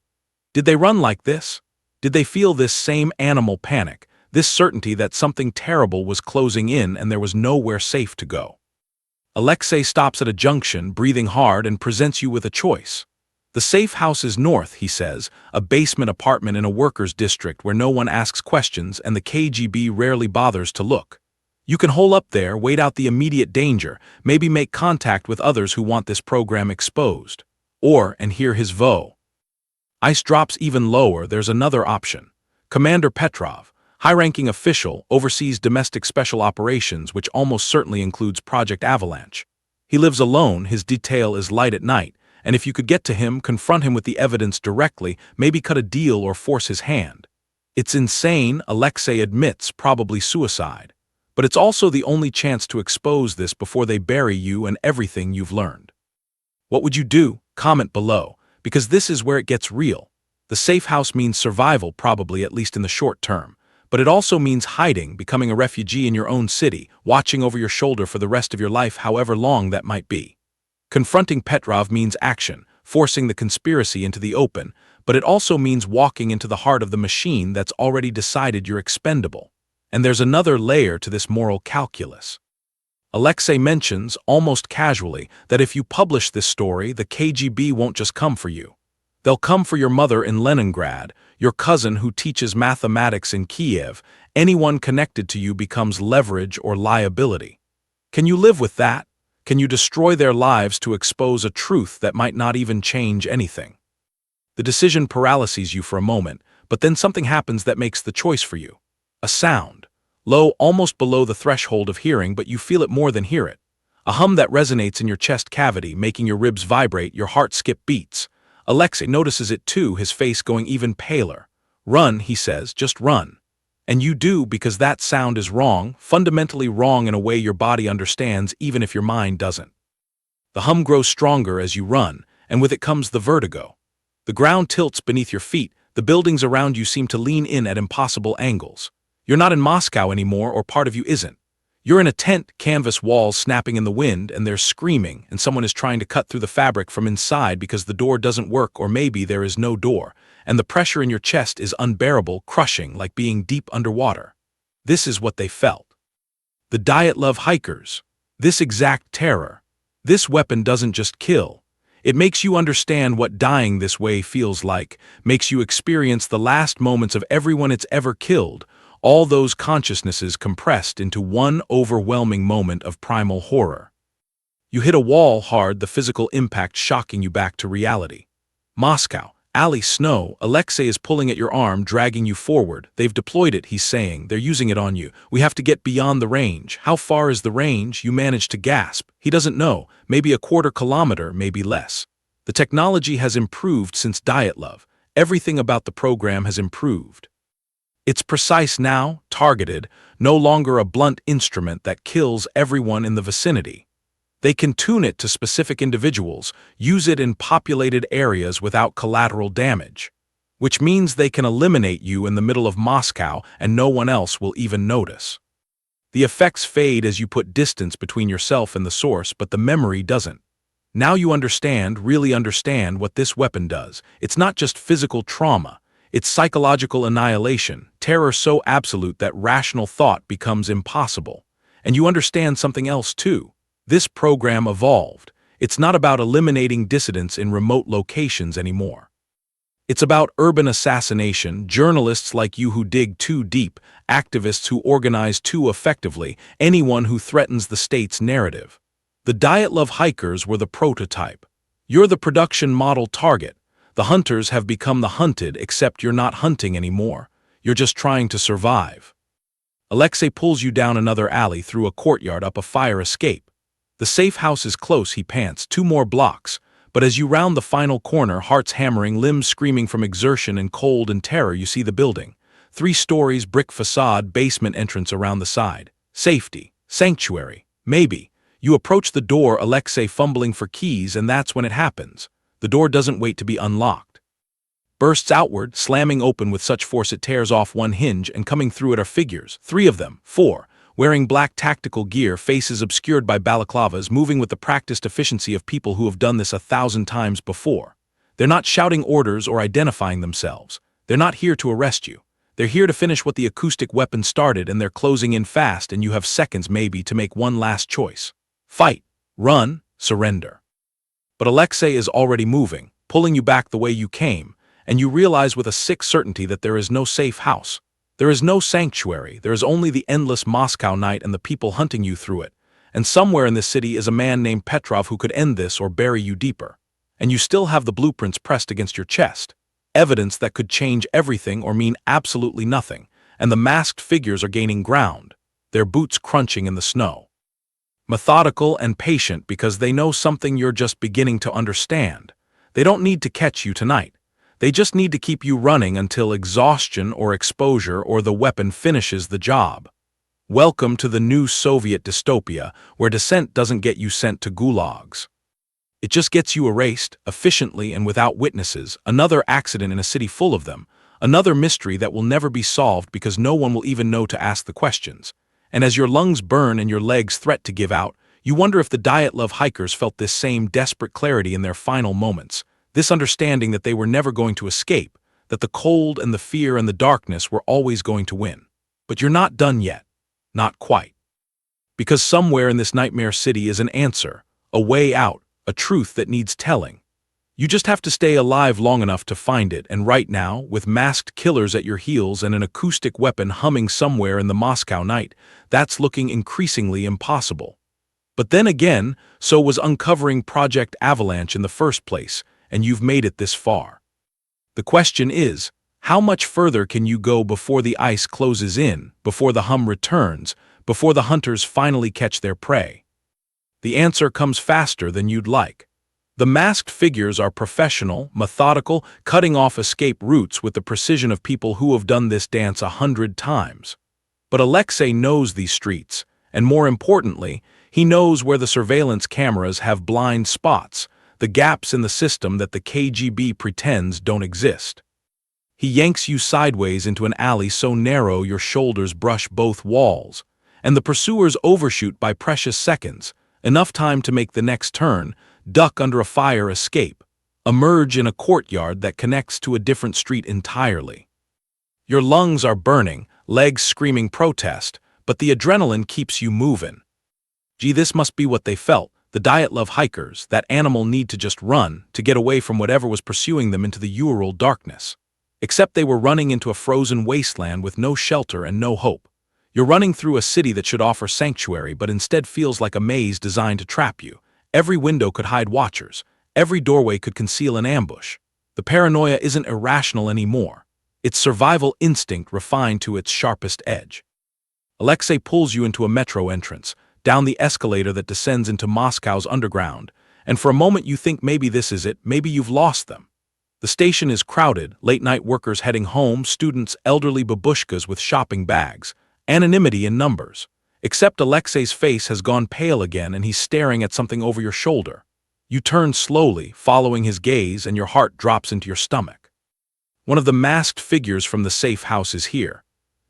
Did they run like this? Did they feel this same animal panic, this certainty that something terrible was closing in and there was nowhere safe to go? Alexei stops at a junction, breathing hard, and presents you with a choice. The safe house is north, he says, a basement apartment in a workers' district where no one asks questions and the KGB rarely bothers to look. You can hole up there, wait out the immediate danger, maybe make contact with others who want this program exposed. Or, and hear his voe. Ice drops even lower, there's another option. Commander Petrov, high-ranking official, oversees domestic special operations, which almost certainly includes Project Avalanche. He lives alone, his detail is light at night, and if you could get to him, confront him with the evidence directly, maybe cut a deal or force his hand. It's insane, Alexei admits, probably suicide. But it's also the only chance to expose this before they bury you and everything you've learned. What would you do? Comment below, because this is where it gets real. The safe house means survival, probably, at least in the short term. But it also means hiding, becoming a refugee in your own city, watching over your shoulder for the rest of your life, however long that might be. Confronting Petrov means action, forcing the conspiracy into the open, but it also means walking into the heart of the machine that's already decided you're expendable. And there's another layer to this moral calculus. Alexei mentions, almost casually, that if you publish this story, the KGB won't just come for you. They'll come for your mother in Leningrad, your cousin who teaches mathematics in Kiev. Anyone connected to you becomes leverage or liability. Can you live with that? Can you destroy their lives to expose a truth that might not even change anything? The decision paralyses you for a moment, but then something happens that makes the choice for you. A sound. Low, almost below the threshold of hearing, but you feel it more than hear it. A hum that resonates in your chest cavity, making your ribs vibrate, your heart skip beats. Alexei notices it too, his face going even paler. Run, he says, just run. And you do, because that sound is wrong, fundamentally wrong in a way your body understands even if your mind doesn't. The hum grows stronger as you run, and with it comes the vertigo. The ground tilts beneath your feet, the buildings around you seem to lean in at impossible angles. You're not in Moscow anymore, or part of you isn't. You're in a tent, canvas walls snapping in the wind, and there's screaming, and someone is trying to cut through the fabric from inside because the door doesn't work, or maybe there is no door, and the pressure in your chest is unbearable, crushing, like being deep underwater. This is what they felt. The Dyatlov hikers. This exact terror. This weapon doesn't just kill. It makes you understand what dying this way feels like, makes you experience the last moments of everyone it's ever killed, all those consciousnesses compressed into one overwhelming moment of primal horror. You hit a wall hard, the physical impact shocking you back to reality. Moscow, alley, snow, Alexei is pulling at your arm, dragging you forward. They've deployed it, he's saying. They're using it on you. We have to get beyond the range. How far is the range? You manage to gasp. He doesn't know. Maybe a quarter kilometer, maybe less. The technology has improved since Dyatlov. Everything about the program has improved. It's precise now, targeted, no longer a blunt instrument that kills everyone in the vicinity. They can tune it to specific individuals, use it in populated areas without collateral damage, which means they can eliminate you in the middle of Moscow and no one else will even notice. The effects fade as you put distance between yourself and the source, but the memory doesn't. Now you understand, really understand what this weapon does. It's not just physical trauma. It's psychological annihilation, terror so absolute that rational thought becomes impossible. And you understand something else too. This program evolved. It's not about eliminating dissidents in remote locations anymore. It's about urban assassination, journalists like you who dig too deep, activists who organize too effectively, anyone who threatens the state's narrative. The Dyatlov hikers were the prototype. You're the production model target. The hunters have become the hunted, except you're not hunting anymore. You're just trying to survive. Alexei pulls you down another alley, through a courtyard, up a fire escape. The safe house is close, he pants, 2 more blocks. But as you round the final corner, hearts hammering, limbs screaming from exertion and cold and terror, you see the building. 3 stories, brick facade, basement entrance around the side. Safety. Sanctuary. Maybe. You approach the door, Alexei fumbling for keys, and that's when it happens. The door doesn't wait to be unlocked. Bursts outward, slamming open with such force it tears off one hinge, and coming through it are figures, 3 of them, 4, wearing black tactical gear, faces obscured by balaclavas, moving with the practiced efficiency of people who have done this 1,000 times before. They're not shouting orders or identifying themselves. They're not here to arrest you. They're here to finish what the acoustic weapon started, and they're closing in fast, and you have seconds maybe to make one last choice. Fight, run, surrender. But Alexei is already moving, pulling you back the way you came, and you realize with a sick certainty that there is no safe house. There is no sanctuary. There is only the endless Moscow night and the people hunting you through it. And somewhere in this city is a man named Petrov who could end this or bury you deeper. and you still have the blueprints pressed against your chest. Evidence that could change everything or mean absolutely nothing, and the masked figures are gaining ground, their boots crunching in the snow. Methodical and patient because they know something you're just beginning to understand. They don't need to catch you tonight. They just need to keep you running until exhaustion or exposure or the weapon finishes the job. Welcome to the new Soviet dystopia, where dissent doesn't get you sent to gulags. It just gets you erased, efficiently and without witnesses, another accident in a city full of them, another mystery that will never be solved because no one will even know to ask the questions. And as your lungs burn and your legs threat to give out, you wonder if the Dyatlov hikers felt this same desperate clarity in their final moments, this understanding that they were never going to escape, that the cold and the fear and the darkness were always going to win. But you're not done yet. Not quite. Because somewhere in this nightmare city is an answer, a way out, a truth that needs telling. You just have to stay alive long enough to find it, and right now, with masked killers at your heels and an acoustic weapon humming somewhere in the Moscow night, that's looking increasingly impossible. But then again, so was uncovering Project Avalanche in the first place, and you've made it this far. The question is, how much further can you go before the ice closes in, before the hum returns, before the hunters finally catch their prey? The answer comes faster than you'd like. The masked figures are professional, methodical, cutting off escape routes with the precision of people who have done this dance 100 times. But Alexei knows these streets, and more importantly, he knows where the surveillance cameras have blind spots, the gaps in the system that the KGB pretends don't exist. He yanks you sideways into an alley so narrow your shoulders brush both walls, and the pursuers overshoot by precious seconds, enough time to make the next turn, duck under a fire escape, emerge in a courtyard that connects to a different street entirely. Your lungs are burning, legs screaming protest, but the adrenaline keeps you moving. Gee, this must be what they felt, the Dyatlov hikers, that animal need to just run, to get away from whatever was pursuing them into the Ural darkness. Except they were running into a frozen wasteland with no shelter and no hope. You're running through a city that should offer sanctuary but instead feels like a maze designed to trap you. Every window could hide watchers. Every doorway could conceal an ambush. The paranoia isn't irrational anymore. It's survival instinct refined to its sharpest edge. Alexei pulls you into a metro entrance, down the escalator that descends into Moscow's underground, and for a moment you think maybe this is it, maybe you've lost them. The station is crowded, late-night workers heading home, students, elderly babushkas with shopping bags, anonymity in numbers. Except Alexei's face has gone pale again and he's staring at something over your shoulder. You turn slowly, following his gaze, and your heart drops into your stomach. One of the masked figures from the safe house is here.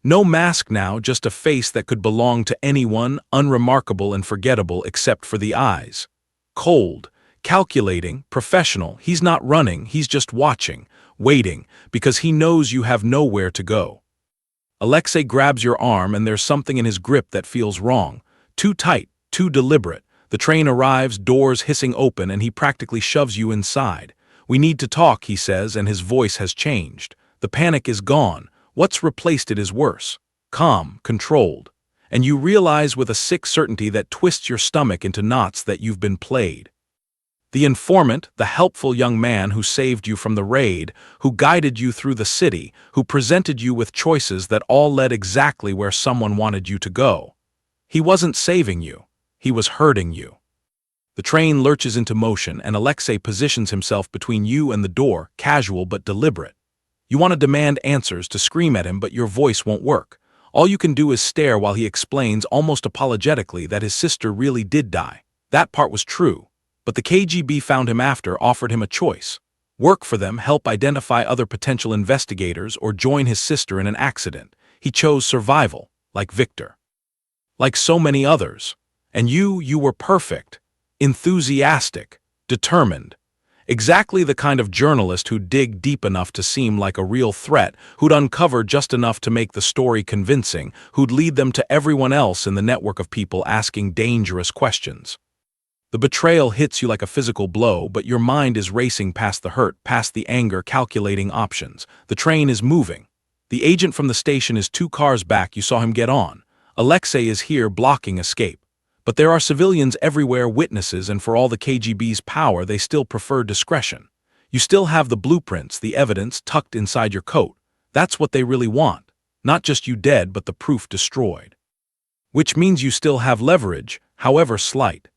No mask now, just a face that could belong to anyone, unremarkable and forgettable except for the eyes. Cold, calculating, professional, he's not running, he's just watching, waiting, because he knows you have nowhere to go. Alexei grabs your arm and there's something in his grip that feels wrong. Too tight, too deliberate. The train arrives, doors hissing open, and he practically shoves you inside. "We need to talk," he says, and his voice has changed. The panic is gone. What's replaced it is worse. Calm, controlled. And you realize with a sick certainty that twists your stomach into knots that you've been played. The informant, the helpful young man who saved you from the raid, who guided you through the city, who presented you with choices that all led exactly where someone wanted you to go. He wasn't saving you. He was hurting you. The train lurches into motion and Alexei positions himself between you and the door, casual but deliberate. You want to demand answers, to scream at him, but your voice won't work. All you can do is stare while he explains almost apologetically that his sister really did die. That part was true. But the KGB found him after, offered him a choice. Work for them, help identify other potential investigators, or join his sister in an accident. He chose survival, like Victor. Like so many others. And you were perfect, enthusiastic, determined. Exactly the kind of journalist who'd dig deep enough to seem like a real threat, who'd uncover just enough to make the story convincing, who'd lead them to everyone else in the network of people asking dangerous questions. The betrayal hits you like a physical blow, but your mind is racing past the hurt, past the anger, calculating options. The train is moving. The agent from the station is 2 cars back. You saw him get on. Alexei is here blocking escape. But there are civilians everywhere, witnesses, and for all the KGB's power, they still prefer discretion. You still have the blueprints, the evidence, tucked inside your coat. That's what they really want. Not just you dead, but the proof destroyed. Which means you still have leverage, however slight.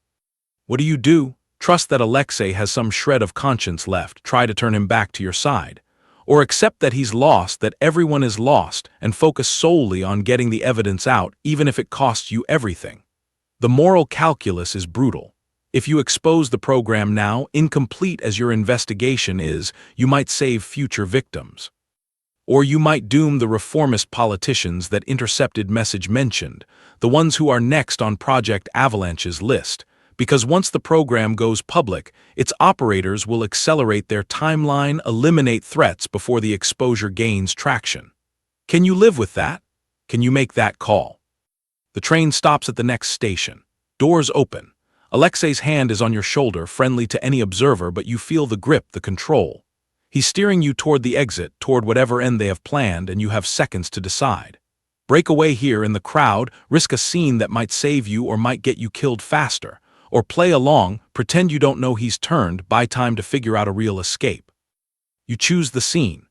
What do? Trust that Alexei has some shred of conscience left, try to turn him back to your side. Or accept that he's lost, that everyone is lost, and focus solely on getting the evidence out, even if it costs you everything. The moral calculus is brutal. If you expose the program now, incomplete as your investigation is, you might save future victims. Or you might doom the reformist politicians that intercepted message mentioned, the ones who are next on Project Avalanche's list, because once the program goes public, its operators will accelerate their timeline, eliminate threats before the exposure gains traction. Can you live with that? Can you make that call? The train stops at the next station. Doors open. Alexei's hand is on your shoulder, friendly to any observer, but you feel the grip, the control. He's steering you toward the exit, toward whatever end they have planned, and you have seconds to decide. Break away here in the crowd, risk a scene that might save you or might get you killed faster. Or play along, pretend you don't know he's turned, buy time to figure out a real escape. You choose the scene.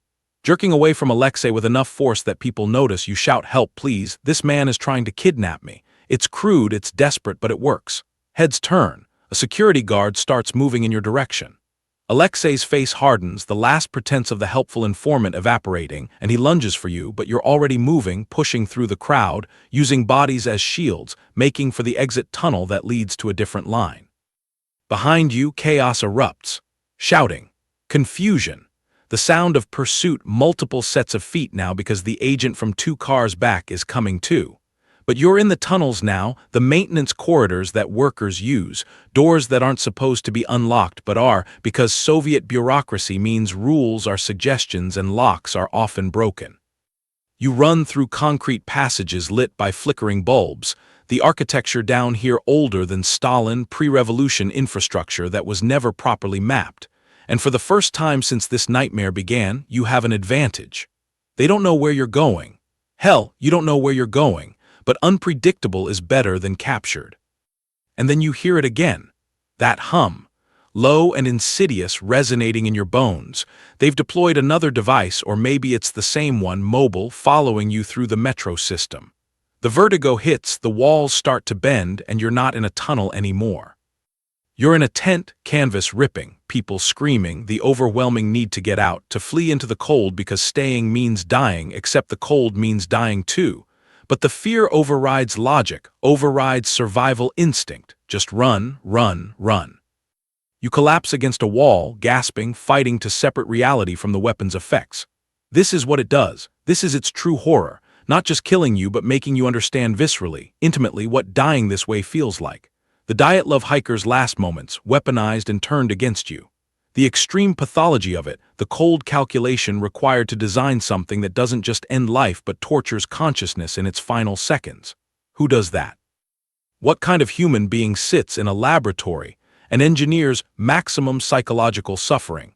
Jerking away from Alexei with enough force that people notice, you shout, "Help, please, this man is trying to kidnap me." It's crude, it's desperate, but it works. Heads turn. A security guard starts moving in your direction. Alexei's face hardens, the last pretense of the helpful informant evaporating, and he lunges for you, but you're already moving, pushing through the crowd, using bodies as shields, making for the exit tunnel that leads to a different line. Behind you, chaos erupts. Shouting. Confusion. The sound of pursuit, multiple sets of feet now because the agent from 2 cars back is coming too. But you're in the tunnels now, the maintenance corridors that workers use, doors that aren't supposed to be unlocked but are, because Soviet bureaucracy means rules are suggestions and locks are often broken. You run through concrete passages lit by flickering bulbs, the architecture down here older than Stalin, pre-revolution infrastructure that was never properly mapped. And for the first time since this nightmare began, you have an advantage. They don't know where you're going. Hell, you don't know where you're going. But unpredictable is better than captured. And then you hear it again. That hum. Low and insidious, resonating in your bones. They've deployed another device, or maybe it's the same one, mobile, following you through the metro system. The vertigo hits, the walls start to bend, and you're not in a tunnel anymore. You're in a tent, canvas ripping, people screaming, the overwhelming need to get out, to flee into the cold because staying means dying, except the cold means dying too. But the fear overrides logic, overrides survival instinct. Just run, run, run. You collapse against a wall, gasping, fighting to separate reality from the weapon's effects. This is what it does. This is its true horror, not just killing you but making you understand viscerally, intimately what dying this way feels like. The Dyatlov hiker's last moments, weaponized and turned against you. The extreme pathology of it, the cold calculation required to design something that doesn't just end life but tortures consciousness in its final seconds. Who does that? What kind of human being sits in a laboratory and engineers maximum psychological suffering?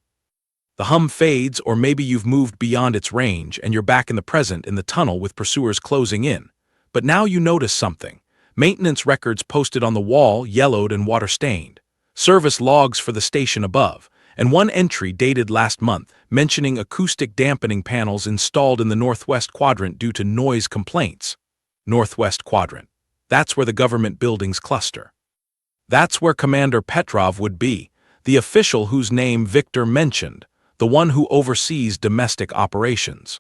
The hum fades, or maybe you've moved beyond its range and you're back in the present in the tunnel with pursuers closing in. But now you notice something. Maintenance records posted on the wall, yellowed and water-stained. Service logs for the station above. And one entry dated last month, mentioning acoustic dampening panels installed in the northwest quadrant due to noise complaints. Northwest quadrant. That's where the government buildings cluster. That's where Commander Petrov would be, the official whose name Victor mentioned, the one who oversees domestic operations.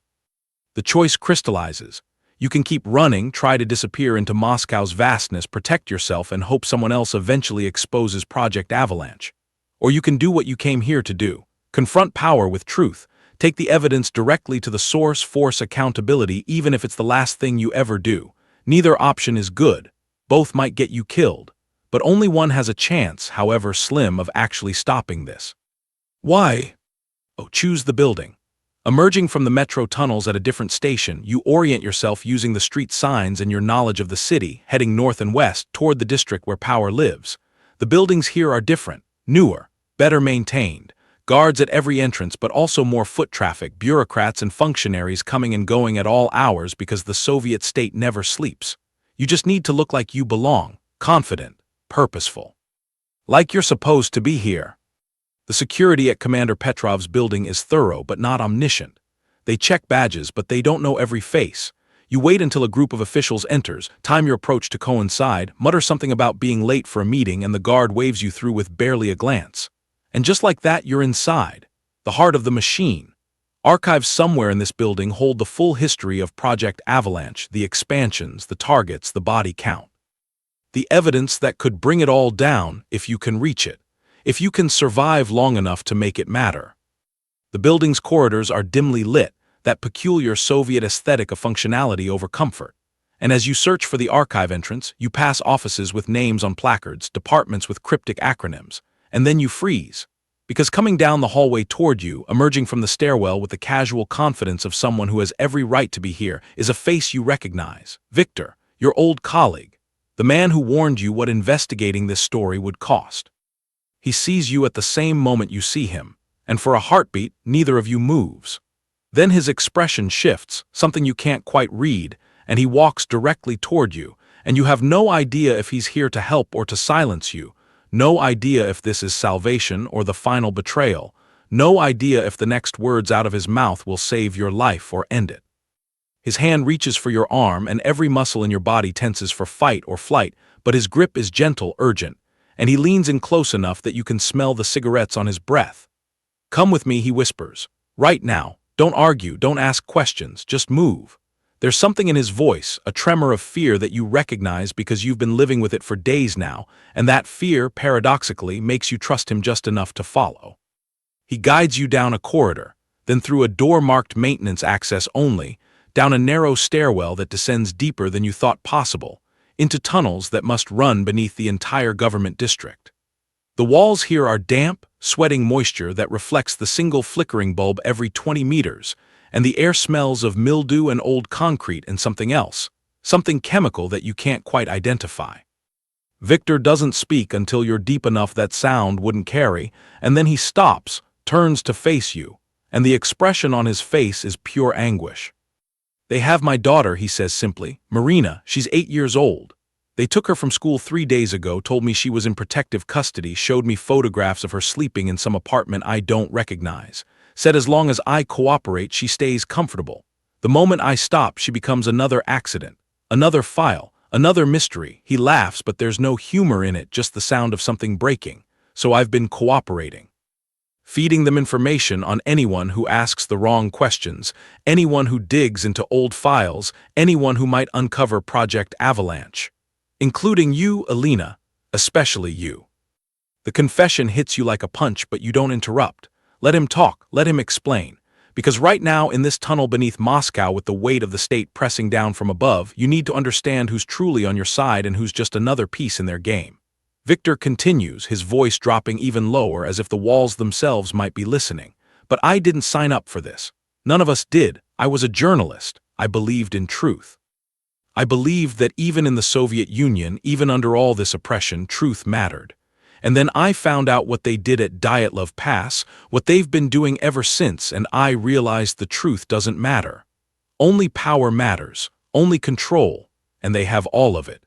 The choice crystallizes. You can keep running, try to disappear into Moscow's vastness, protect yourself, and hope someone else eventually exposes Project Avalanche. Or you can do what you came here to do. Confront power with truth. Take the evidence directly to the source, force accountability, even if it's the last thing you ever do. Neither option is good. Both might get you killed. But only one has a chance, however slim, of actually stopping this. Why? Oh, choose the building. Emerging from the metro tunnels at a different station, you orient yourself using the street signs and your knowledge of the city, heading north and west toward the district where power lives. The buildings here are different, newer, better maintained. Guards at every entrance, but also more foot traffic, bureaucrats and functionaries coming and going at all hours because the Soviet state never sleeps. You just need to look like you belong, confident, purposeful. Like you're supposed to be here. The security at Commander Petrov's building is thorough but not omniscient. They check badges, but they don't know every face. You wait until a group of officials enters, time your approach to coincide, mutter something about being late for a meeting, and the guard waves you through with barely a glance. And just like that, you're inside. The heart of the machine. Archives somewhere in this building hold the full history of Project Avalanche, the expansions, the targets, the body count. The evidence that could bring it all down if you can reach it, if you can survive long enough to make it matter. The building's corridors are dimly lit, that peculiar Soviet aesthetic of functionality over comfort. And as you search for the archive entrance, you pass offices with names on placards, departments with cryptic acronyms, and then you freeze. Because coming down the hallway toward you, emerging from the stairwell with the casual confidence of someone who has every right to be here, is a face you recognize. Victor, your old colleague. The man who warned you what investigating this story would cost. He sees you at the same moment you see him, and for a heartbeat, neither of you moves. Then his expression shifts, something you can't quite read, and he walks directly toward you, and you have no idea if he's here to help or to silence you, no idea if this is salvation or the final betrayal, no idea if the next words out of his mouth will save your life or end it. His hand reaches for your arm, and every muscle in your body tenses for fight or flight, but his grip is gentle, urgent, and he leans in close enough that you can smell the cigarettes on his breath. "Come with me," he whispers. "Right now. Don't argue, don't ask questions, just move." There's something in his voice, a tremor of fear that you recognize because you've been living with it for days now, and that fear, paradoxically, makes you trust him just enough to follow. He guides you down a corridor, then through a door marked maintenance access only, down a narrow stairwell that descends deeper than you thought possible, into tunnels that must run beneath the entire government district. The walls here are damp, sweating moisture that reflects the single flickering bulb every 20 meters, and the air smells of mildew and old concrete and something else, something chemical that you can't quite identify. Victor doesn't speak until you're deep enough that sound wouldn't carry, and then he stops, turns to face you, and the expression on his face is pure anguish. "They have my daughter," he says simply. "Marina, she's 8 years old. They took her from school 3 days ago, told me she was in protective custody, showed me photographs of her sleeping in some apartment I don't recognize. Said as long as I cooperate, she stays comfortable. The moment I stop, she becomes another accident, another file, another mystery." He laughs, but there's no humor in it, just the sound of something breaking. "So I've been cooperating. Feeding them information on anyone who asks the wrong questions, anyone who digs into old files, anyone who might uncover Project Avalanche. Including you, Alina, especially you." The confession hits you like a punch, but you don't interrupt. Let him talk, let him explain. Because right now, in this tunnel beneath Moscow with the weight of the state pressing down from above, you need to understand who's truly on your side and who's just another piece in their game. Victor continues, his voice dropping even lower as if the walls themselves might be listening. "But I didn't sign up for this. None of us did. I was a journalist. I believed in truth. I believed that even in the Soviet Union, even under all this oppression, truth mattered. And then I found out what they did at Dyatlov Pass, what they've been doing ever since, and I realized the truth doesn't matter. Only power matters, only control, and they have all of it."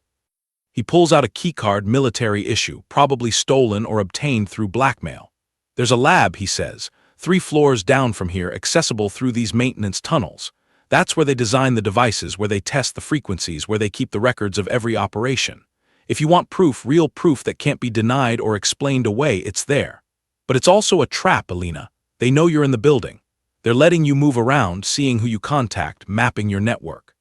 He pulls out a keycard, military issue, probably stolen or obtained through blackmail. "There's a lab," he says, 3 floors down from here, accessible through these maintenance tunnels. That's where they design the devices, where they test the frequencies, where they keep the records of every operation. If you want proof, real proof that can't be denied or explained away, it's there. But it's also a trap, Alina. They know you're in the building. They're letting you move around, seeing who you contact, mapping your network.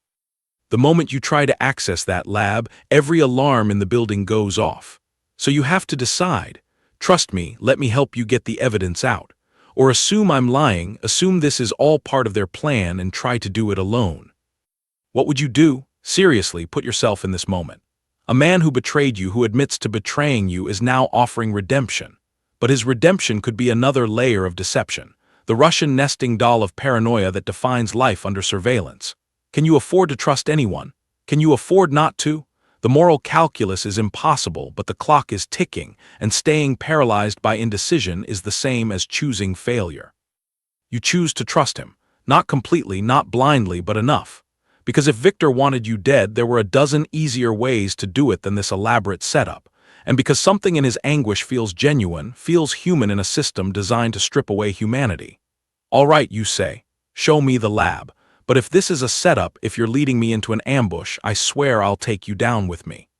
The moment you try to access that lab, every alarm in the building goes off. So you have to decide. Trust me, let me help you get the evidence out. Or assume I'm lying, assume this is all part of their plan and try to do it alone. What would you do? Seriously, put yourself in this moment. A man who betrayed you, who admits to betraying you, is now offering redemption. But his redemption could be another layer of deception, the Russian nesting doll of paranoia that defines life under surveillance. Can you afford to trust anyone? Can you afford not to? The moral calculus is impossible, but the clock is ticking, and staying paralyzed by indecision is the same as choosing failure. You choose to trust him, not completely, not blindly, but enough. Because if Victor wanted you dead, there were a dozen easier ways to do it than this elaborate setup. And because something in his anguish feels genuine, feels human in a system designed to strip away humanity. All right, you say, show me the lab. But if this is a setup, if you're leading me into an ambush, I swear I'll take you down with me.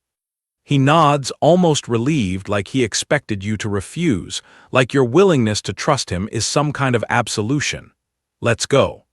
He nods, almost relieved, like he expected you to refuse, like your willingness to trust him is some kind of absolution. Let's go.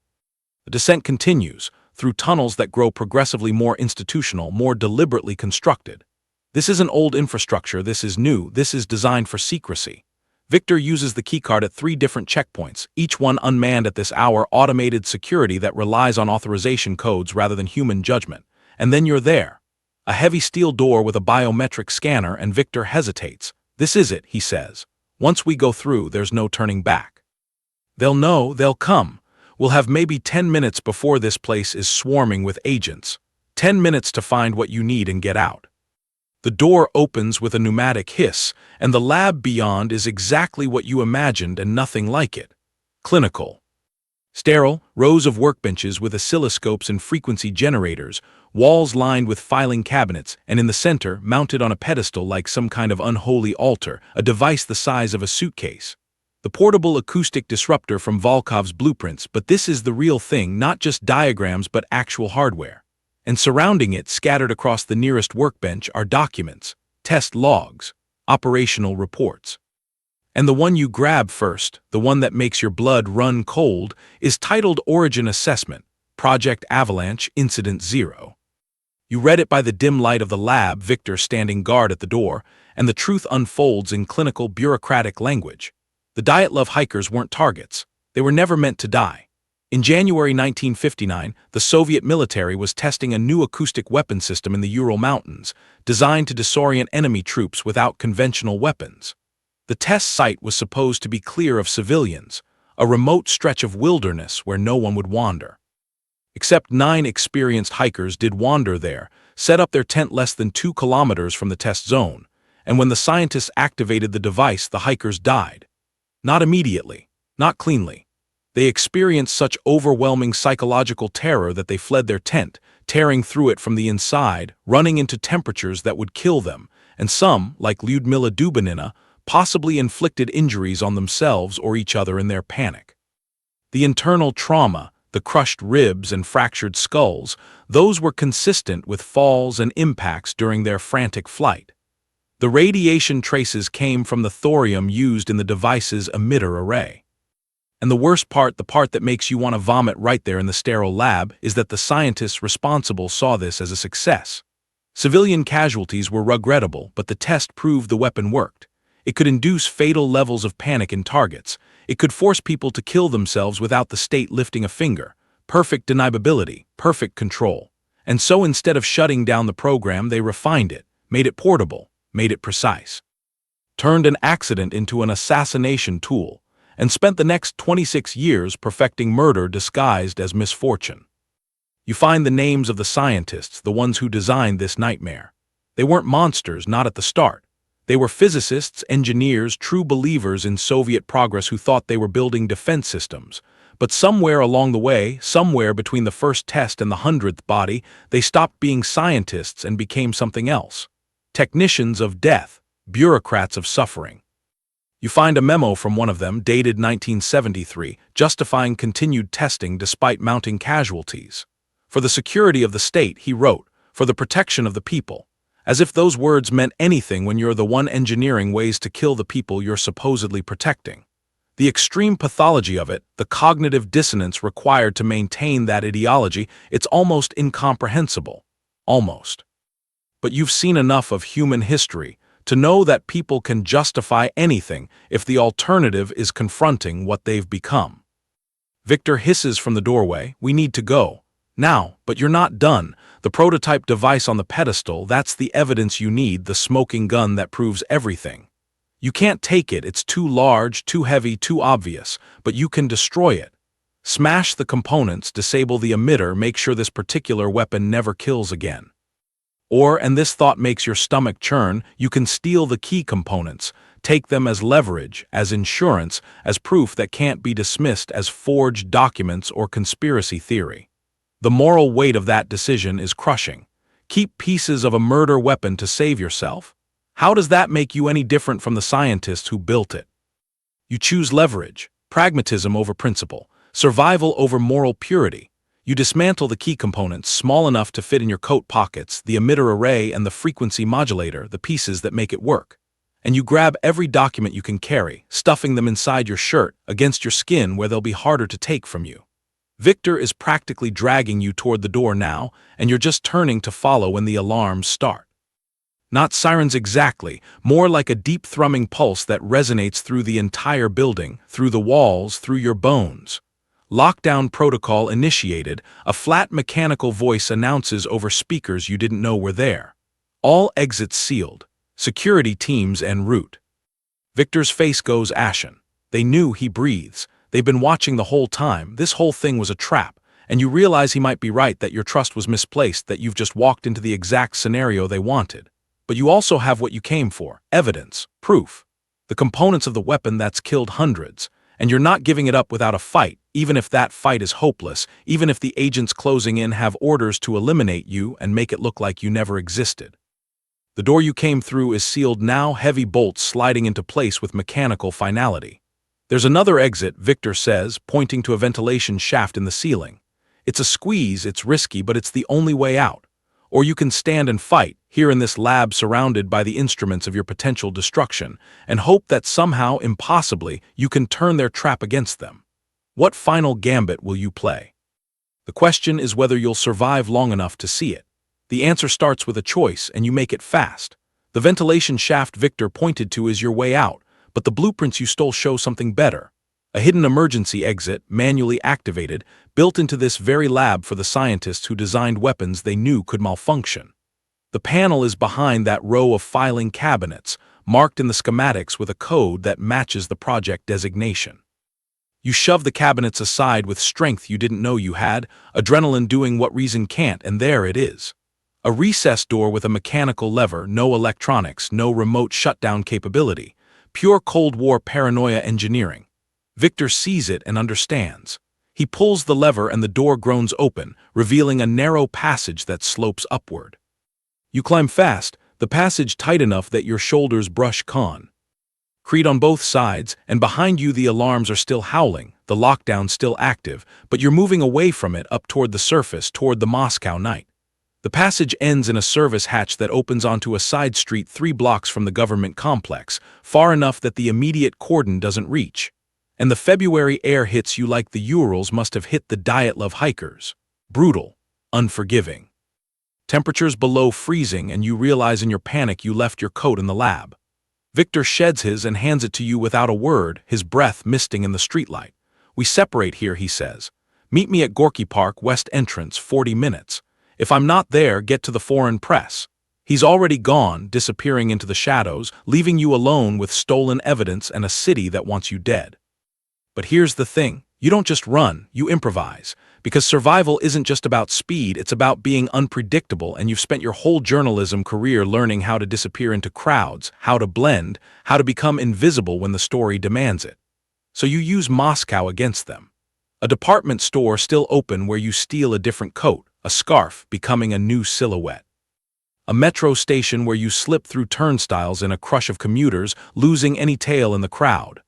The descent continues, through tunnels that grow progressively more institutional, more deliberately constructed. This isn't old infrastructure, this is new, this is designed for secrecy. Victor uses the keycard at 3 different checkpoints, each one unmanned at this hour, automated security that relies on authorization codes rather than human judgment. And then you're there. A heavy steel door with a biometric scanner, and Victor hesitates. This is it, he says. Once we go through, there's no turning back. They'll know, they'll come. We'll have maybe 10 minutes before this place is swarming with agents. 10 minutes to find what you need and get out. The door opens with a pneumatic hiss, and the lab beyond is exactly what you imagined and nothing like it. Clinical. Sterile, rows of workbenches with oscilloscopes and frequency generators, walls lined with filing cabinets, and in the center, mounted on a pedestal like some kind of unholy altar, a device the size of a suitcase. The portable acoustic disruptor from Volkov's blueprints, but this is the real thing, not just diagrams but actual hardware. And surrounding it, scattered across the nearest workbench, are documents, test logs, operational reports. And the one you grab first, the one that makes your blood run cold, is titled Origin Assessment, Project Avalanche Incident 0. You read it by the dim light of the lab, Victor standing guard at the door, and the truth unfolds in clinical, bureaucratic language. The Dyatlov hikers weren't targets. They were never meant to die. In January 1959, the Soviet military was testing a new acoustic weapon system in the Ural Mountains, designed to disorient enemy troops without conventional weapons. The test site was supposed to be clear of civilians, a remote stretch of wilderness where no one would wander. Except 9 experienced hikers did wander there, set up their tent less than 2 kilometers from the test zone, and when the scientists activated the device, the hikers died. Not immediately, not cleanly. They experienced such overwhelming psychological terror that they fled their tent, tearing through it from the inside, running into temperatures that would kill them, and some, like Lyudmila Dubinina, possibly inflicted injuries on themselves or each other in their panic. The internal trauma, the crushed ribs and fractured skulls, those were consistent with falls and impacts during their frantic flight. The radiation traces came from the thorium used in the device's emitter array. And the worst part, the part that makes you want to vomit right there in the sterile lab, is that the scientists responsible saw this as a success. Civilian casualties were regrettable, but the test proved the weapon worked. It could induce fatal levels of panic in targets. It could force people to kill themselves without the state lifting a finger. Perfect deniability, perfect control. And so instead of shutting down the program, they refined it, made it portable, made it precise. Turned an accident into an assassination tool, and spent the next 26 years perfecting murder disguised as misfortune. You find the names of the scientists, the ones who designed this nightmare. They weren't monsters, not at the start. They were physicists, engineers, true believers in Soviet progress who thought they were building defense systems. But somewhere along the way, somewhere between the first test and the 100th body, they stopped being scientists and became something else. Technicians of death, bureaucrats of suffering. You find a memo from one of them, dated 1973, justifying continued testing despite mounting casualties. For the security of the state, he wrote, for the protection of the people. As if those words meant anything when you're the one engineering ways to kill the people you're supposedly protecting. The extreme pathology of it, the cognitive dissonance required to maintain that ideology, it's almost incomprehensible. Almost. But you've seen enough of human history to know that people can justify anything if the alternative is confronting what they've become. Victor hisses from the doorway, we need to go. Now, but you're not done. The prototype device on the pedestal, that's the evidence you need, the smoking gun that proves everything. You can't take it, it's too large, too heavy, too obvious, but you can destroy it. Smash the components, disable the emitter, make sure this particular weapon never kills again. Or, and this thought makes your stomach churn, you can steal the key components, take them as leverage, as insurance, as proof that can't be dismissed as forged documents or conspiracy theory. The moral weight of that decision is crushing. Keep pieces of a murder weapon to save yourself? How does that make you any different from the scientists who built it? You choose leverage, pragmatism over principle, survival over moral purity. You dismantle the key components small enough to fit in your coat pockets, the emitter array and the frequency modulator, the pieces that make it work. And you grab every document you can carry, stuffing them inside your shirt, against your skin where they'll be harder to take from you. Victor is practically dragging you toward the door now, and you're just turning to follow when the alarms start. Not sirens exactly, more like a deep thrumming pulse that resonates through the entire building, through the walls, through your bones. Lockdown protocol initiated, a flat mechanical voice announces over speakers you didn't know were there. All exits sealed. Security teams en route. Victor's face goes ashen. They knew he breathes. They've been watching the whole time. This whole thing was a trap, and you realize he might be right, that your trust was misplaced, that you've just walked into the exact scenario they wanted. But you also have what you came for: evidence, proof. The components of the weapon that's killed hundreds. And you're not giving it up without a fight, even if that fight is hopeless, even if the agents closing in have orders to eliminate you and make it look like you never existed. The door you came through is sealed now, heavy bolts sliding into place with mechanical finality. There's another exit, Victor says, pointing to a ventilation shaft in the ceiling. It's a squeeze, it's risky, but it's the only way out. Or you can stand and fight, here in this lab surrounded by the instruments of your potential destruction, and hope that somehow, impossibly, you can turn their trap against them. What final gambit will you play? The question is whether you'll survive long enough to see it. The answer starts with a choice, and you make it fast. The ventilation shaft Victor pointed to is your way out, but the blueprints you stole show something better. A hidden emergency exit, manually activated, built into this very lab for the scientists who designed weapons they knew could malfunction. The panel is behind that row of filing cabinets, marked in the schematics with a code that matches the project designation. You shove the cabinets aside with strength you didn't know you had, adrenaline doing what reason can't, and there it is. A recessed door with a mechanical lever, no electronics, no remote shutdown capability. Pure Cold War paranoia engineering. Victor sees it and understands. He pulls the lever and the door groans open, revealing a narrow passage that slopes upward. You climb fast, the passage tight enough that your shoulders brush concrete on both sides, and behind you the alarms are still howling, the lockdown still active, but you're moving away from it up toward the surface, toward the Moscow night. The passage ends in a service hatch that opens onto a side street 3 blocks from the government complex, far enough that the immediate cordon doesn't reach. And the February air hits you like the Urals must have hit the Dyatlov hikers. Brutal, unforgiving. Temperatures below freezing, and you realize in your panic you left your coat in the lab. Victor sheds his and hands it to you without a word, his breath misting in the streetlight. "We separate here," he says. "Meet me at Gorky Park, west entrance, 40 minutes. If I'm not there, get to the foreign press." He's already gone, disappearing into the shadows, leaving you alone with stolen evidence and a city that wants you dead. But here's the thing, you don't just run, you improvise. Because survival isn't just about speed, it's about being unpredictable, and you've spent your whole journalism career learning how to disappear into crowds, how to blend, how to become invisible when the story demands it. So you use Moscow against them. A department store still open where you steal a different coat, a scarf becoming a new silhouette. A metro station where you slip through turnstiles in a crush of commuters, losing any tail in the crowd.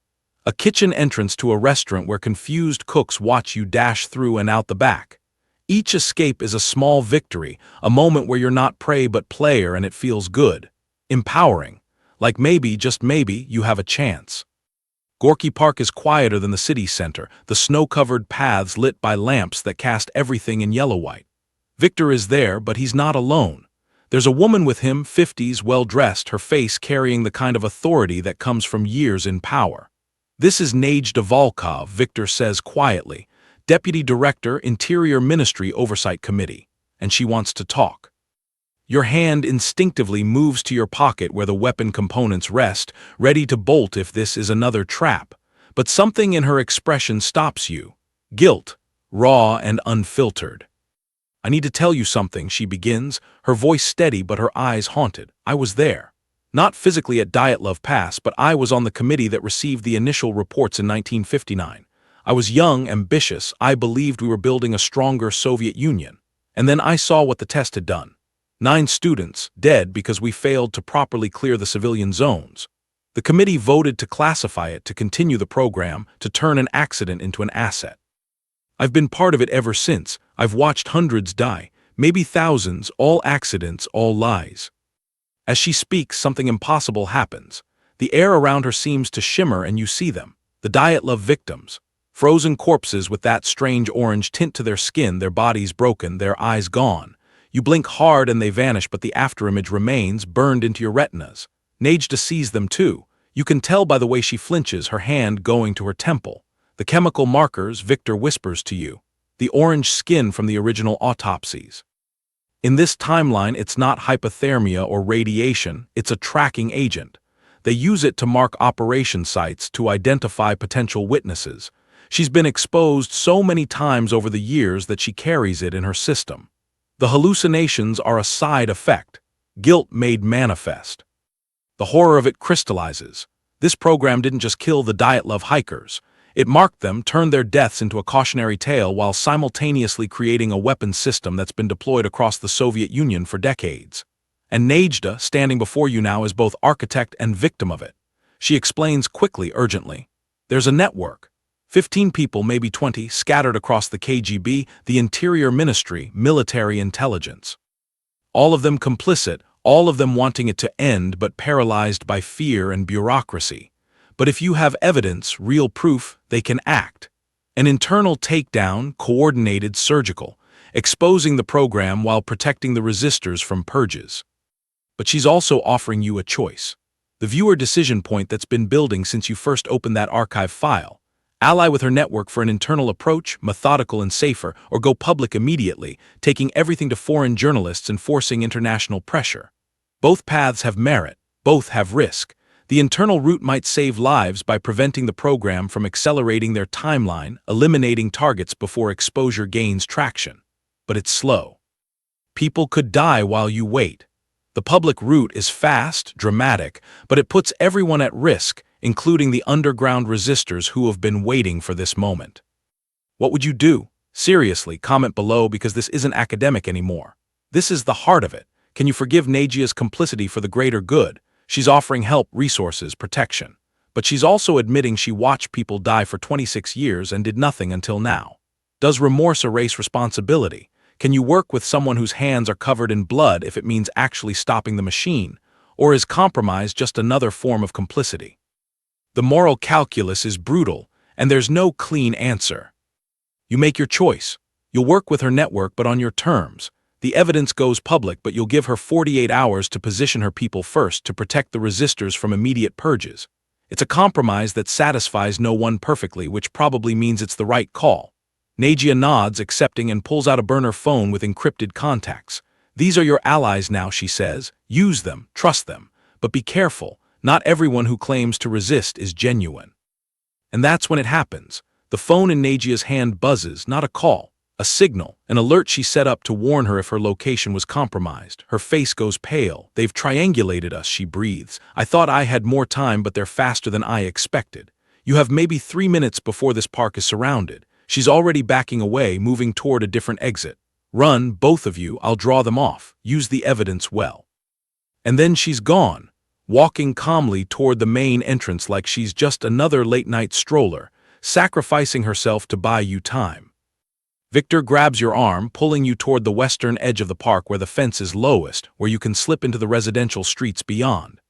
A kitchen entrance to a restaurant where confused cooks watch you dash through and out the back. Each escape is a small victory, a moment where you're not prey but player, and it feels good. Empowering. Like maybe, just maybe, you have a chance. Gorky Park is quieter than the city center, the snow-covered paths lit by lamps that cast everything in yellow-white. Victor is there, but he's not alone. There's a woman with him, 50s, well-dressed, her face carrying the kind of authority that comes from years in power. "This is Nadezhda Volkov," Victor says quietly, Deputy Director, Interior Ministry Oversight Committee, and she wants to talk. Your hand instinctively moves to your pocket where the weapon components rest, ready to bolt if this is another trap. But something in her expression stops you. Guilt, raw and unfiltered. "I need to tell you something," she begins, her voice steady but her eyes haunted. "I was there. Not physically at Dyatlov Pass, but I was on the committee that received the initial reports in 1959. I was young, ambitious, I believed we were building a stronger Soviet Union. And then I saw what the test had done. 9 students, dead because we failed to properly clear the civilian zones. The committee voted to classify it, to continue the program, to turn an accident into an asset. I've been part of it ever since. I've watched hundreds die, maybe thousands, all accidents, all lies. As she speaks, something impossible happens. The air around her seems to shimmer and you see them. The Dyatlov victims. Frozen corpses with that strange orange tint to their skin, their bodies broken, their eyes gone. You blink hard and they vanish, but the afterimage remains, burned into your retinas. Nejda sees them too. You can tell by the way she flinches, her hand going to her temple. The chemical markers, Victor whispers to you. The orange skin from the original autopsies. In this timeline, it's not hypothermia or radiation, it's a tracking agent. They use it to mark operation sites, to identify potential witnesses. She's been exposed so many times over the years that she carries it in her system. The hallucinations are a side effect, guilt made manifest. The horror of it crystallizes. This program didn't just kill the Dyatlov hikers. It marked them, turned their deaths into a cautionary tale while simultaneously creating a weapons system that's been deployed across the Soviet Union for decades. And Nejda, standing before you now, is both architect and victim of it. She explains quickly, urgently. There's a network. 15 people, maybe 20, scattered across the KGB, the Interior Ministry, military intelligence. All of them complicit, all of them wanting it to end but paralyzed by fear and bureaucracy. But if you have evidence, real proof, they can act. An internal takedown, coordinated, surgical, exposing the program while protecting the resistors from purges. But she's also offering you a choice. The viewer decision point that's been building since you first opened that archive file. Ally with her network for an internal approach, methodical and safer, or go public immediately, taking everything to foreign journalists and forcing international pressure. Both paths have merit, both have risk. The internal route might save lives by preventing the program from accelerating their timeline, eliminating targets before exposure gains traction. But it's slow. People could die while you wait. The public route is fast, dramatic, but it puts everyone at risk, including the underground resistors who have been waiting for this moment. What would you do? Seriously, comment below, because this isn't academic anymore. This is the heart of it. Can you forgive Nejda's complicity for the greater good? She's offering help, resources, protection. But she's also admitting she watched people die for 26 years and did nothing until now. Does remorse erase responsibility? Can you work with someone whose hands are covered in blood if it means actually stopping the machine? Or is compromise just another form of complicity? The moral calculus is brutal, and there's no clean answer. You make your choice. You'll work with her network, but on your terms. The evidence goes public, but you'll give her 48 hours to position her people first to protect the resistors from immediate purges. It's a compromise that satisfies no one perfectly, which probably means it's the right call. Nejda nods, accepting, and pulls out a burner phone with encrypted contacts. These are your allies now, she says. Use them, trust them. But be careful, not everyone who claims to resist is genuine. And that's when it happens. The phone in Nejda's hand buzzes, not a call. A signal, an alert she set up to warn her if her location was compromised. Her face goes pale. They've triangulated us, she breathes. I thought I had more time, but they're faster than I expected. You have maybe 3 minutes before this park is surrounded. She's already backing away, moving toward a different exit. Run, both of you, I'll draw them off. Use the evidence well. And then she's gone, walking calmly toward the main entrance like she's just another late-night stroller, sacrificing herself to buy you time. Victor grabs your arm, pulling you toward the western edge of the park where the fence is lowest, where you can slip into the residential streets beyond.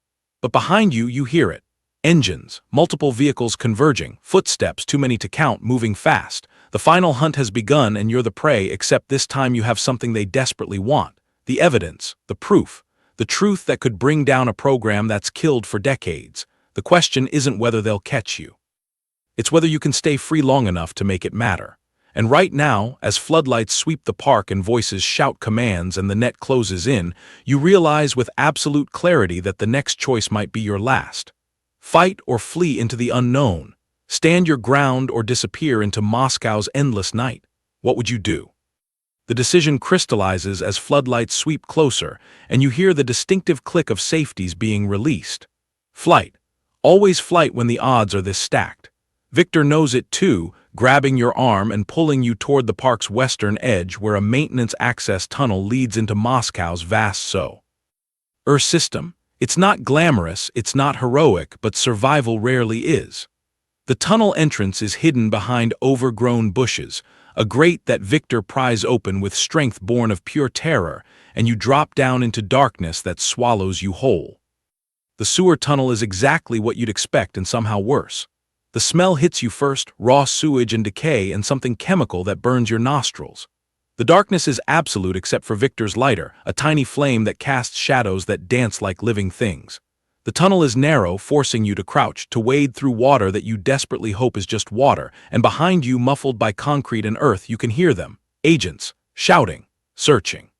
But behind you, you hear it. Engines, multiple vehicles converging, footsteps too many to count, moving fast. The final hunt has begun and you're the prey, except this time you have something they desperately want. The evidence, the proof, the truth that could bring down a program that's killed for decades. The question isn't whether they'll catch you. It's whether you can stay free long enough to make it matter. And right now, as floodlights sweep the park and voices shout commands and the net closes in, you realize with absolute clarity that the next choice might be your last. Fight or flee into the unknown. Stand your ground or disappear into Moscow's endless night. What would you do? The decision crystallizes as floodlights sweep closer, and you hear the distinctive click of safeties being released. Flight. Always flight when the odds are this stacked. Victor knows it too, grabbing your arm and pulling you toward the park's western edge where a maintenance access tunnel leads into Moscow's vast system. It's not glamorous, it's not heroic, but survival rarely is. The tunnel entrance is hidden behind overgrown bushes, a grate that Victor pries open with strength born of pure terror, and you drop down into darkness that swallows you whole. The sewer tunnel is exactly what you'd expect and somehow worse. The smell hits you first, raw sewage and decay and something chemical that burns your nostrils. The darkness is absolute except for Victor's lighter, a tiny flame that casts shadows that dance like living things. The tunnel is narrow, forcing you to crouch, to wade through water that you desperately hope is just water, and behind you, muffled by concrete and earth, you can hear them, agents, shouting, searching.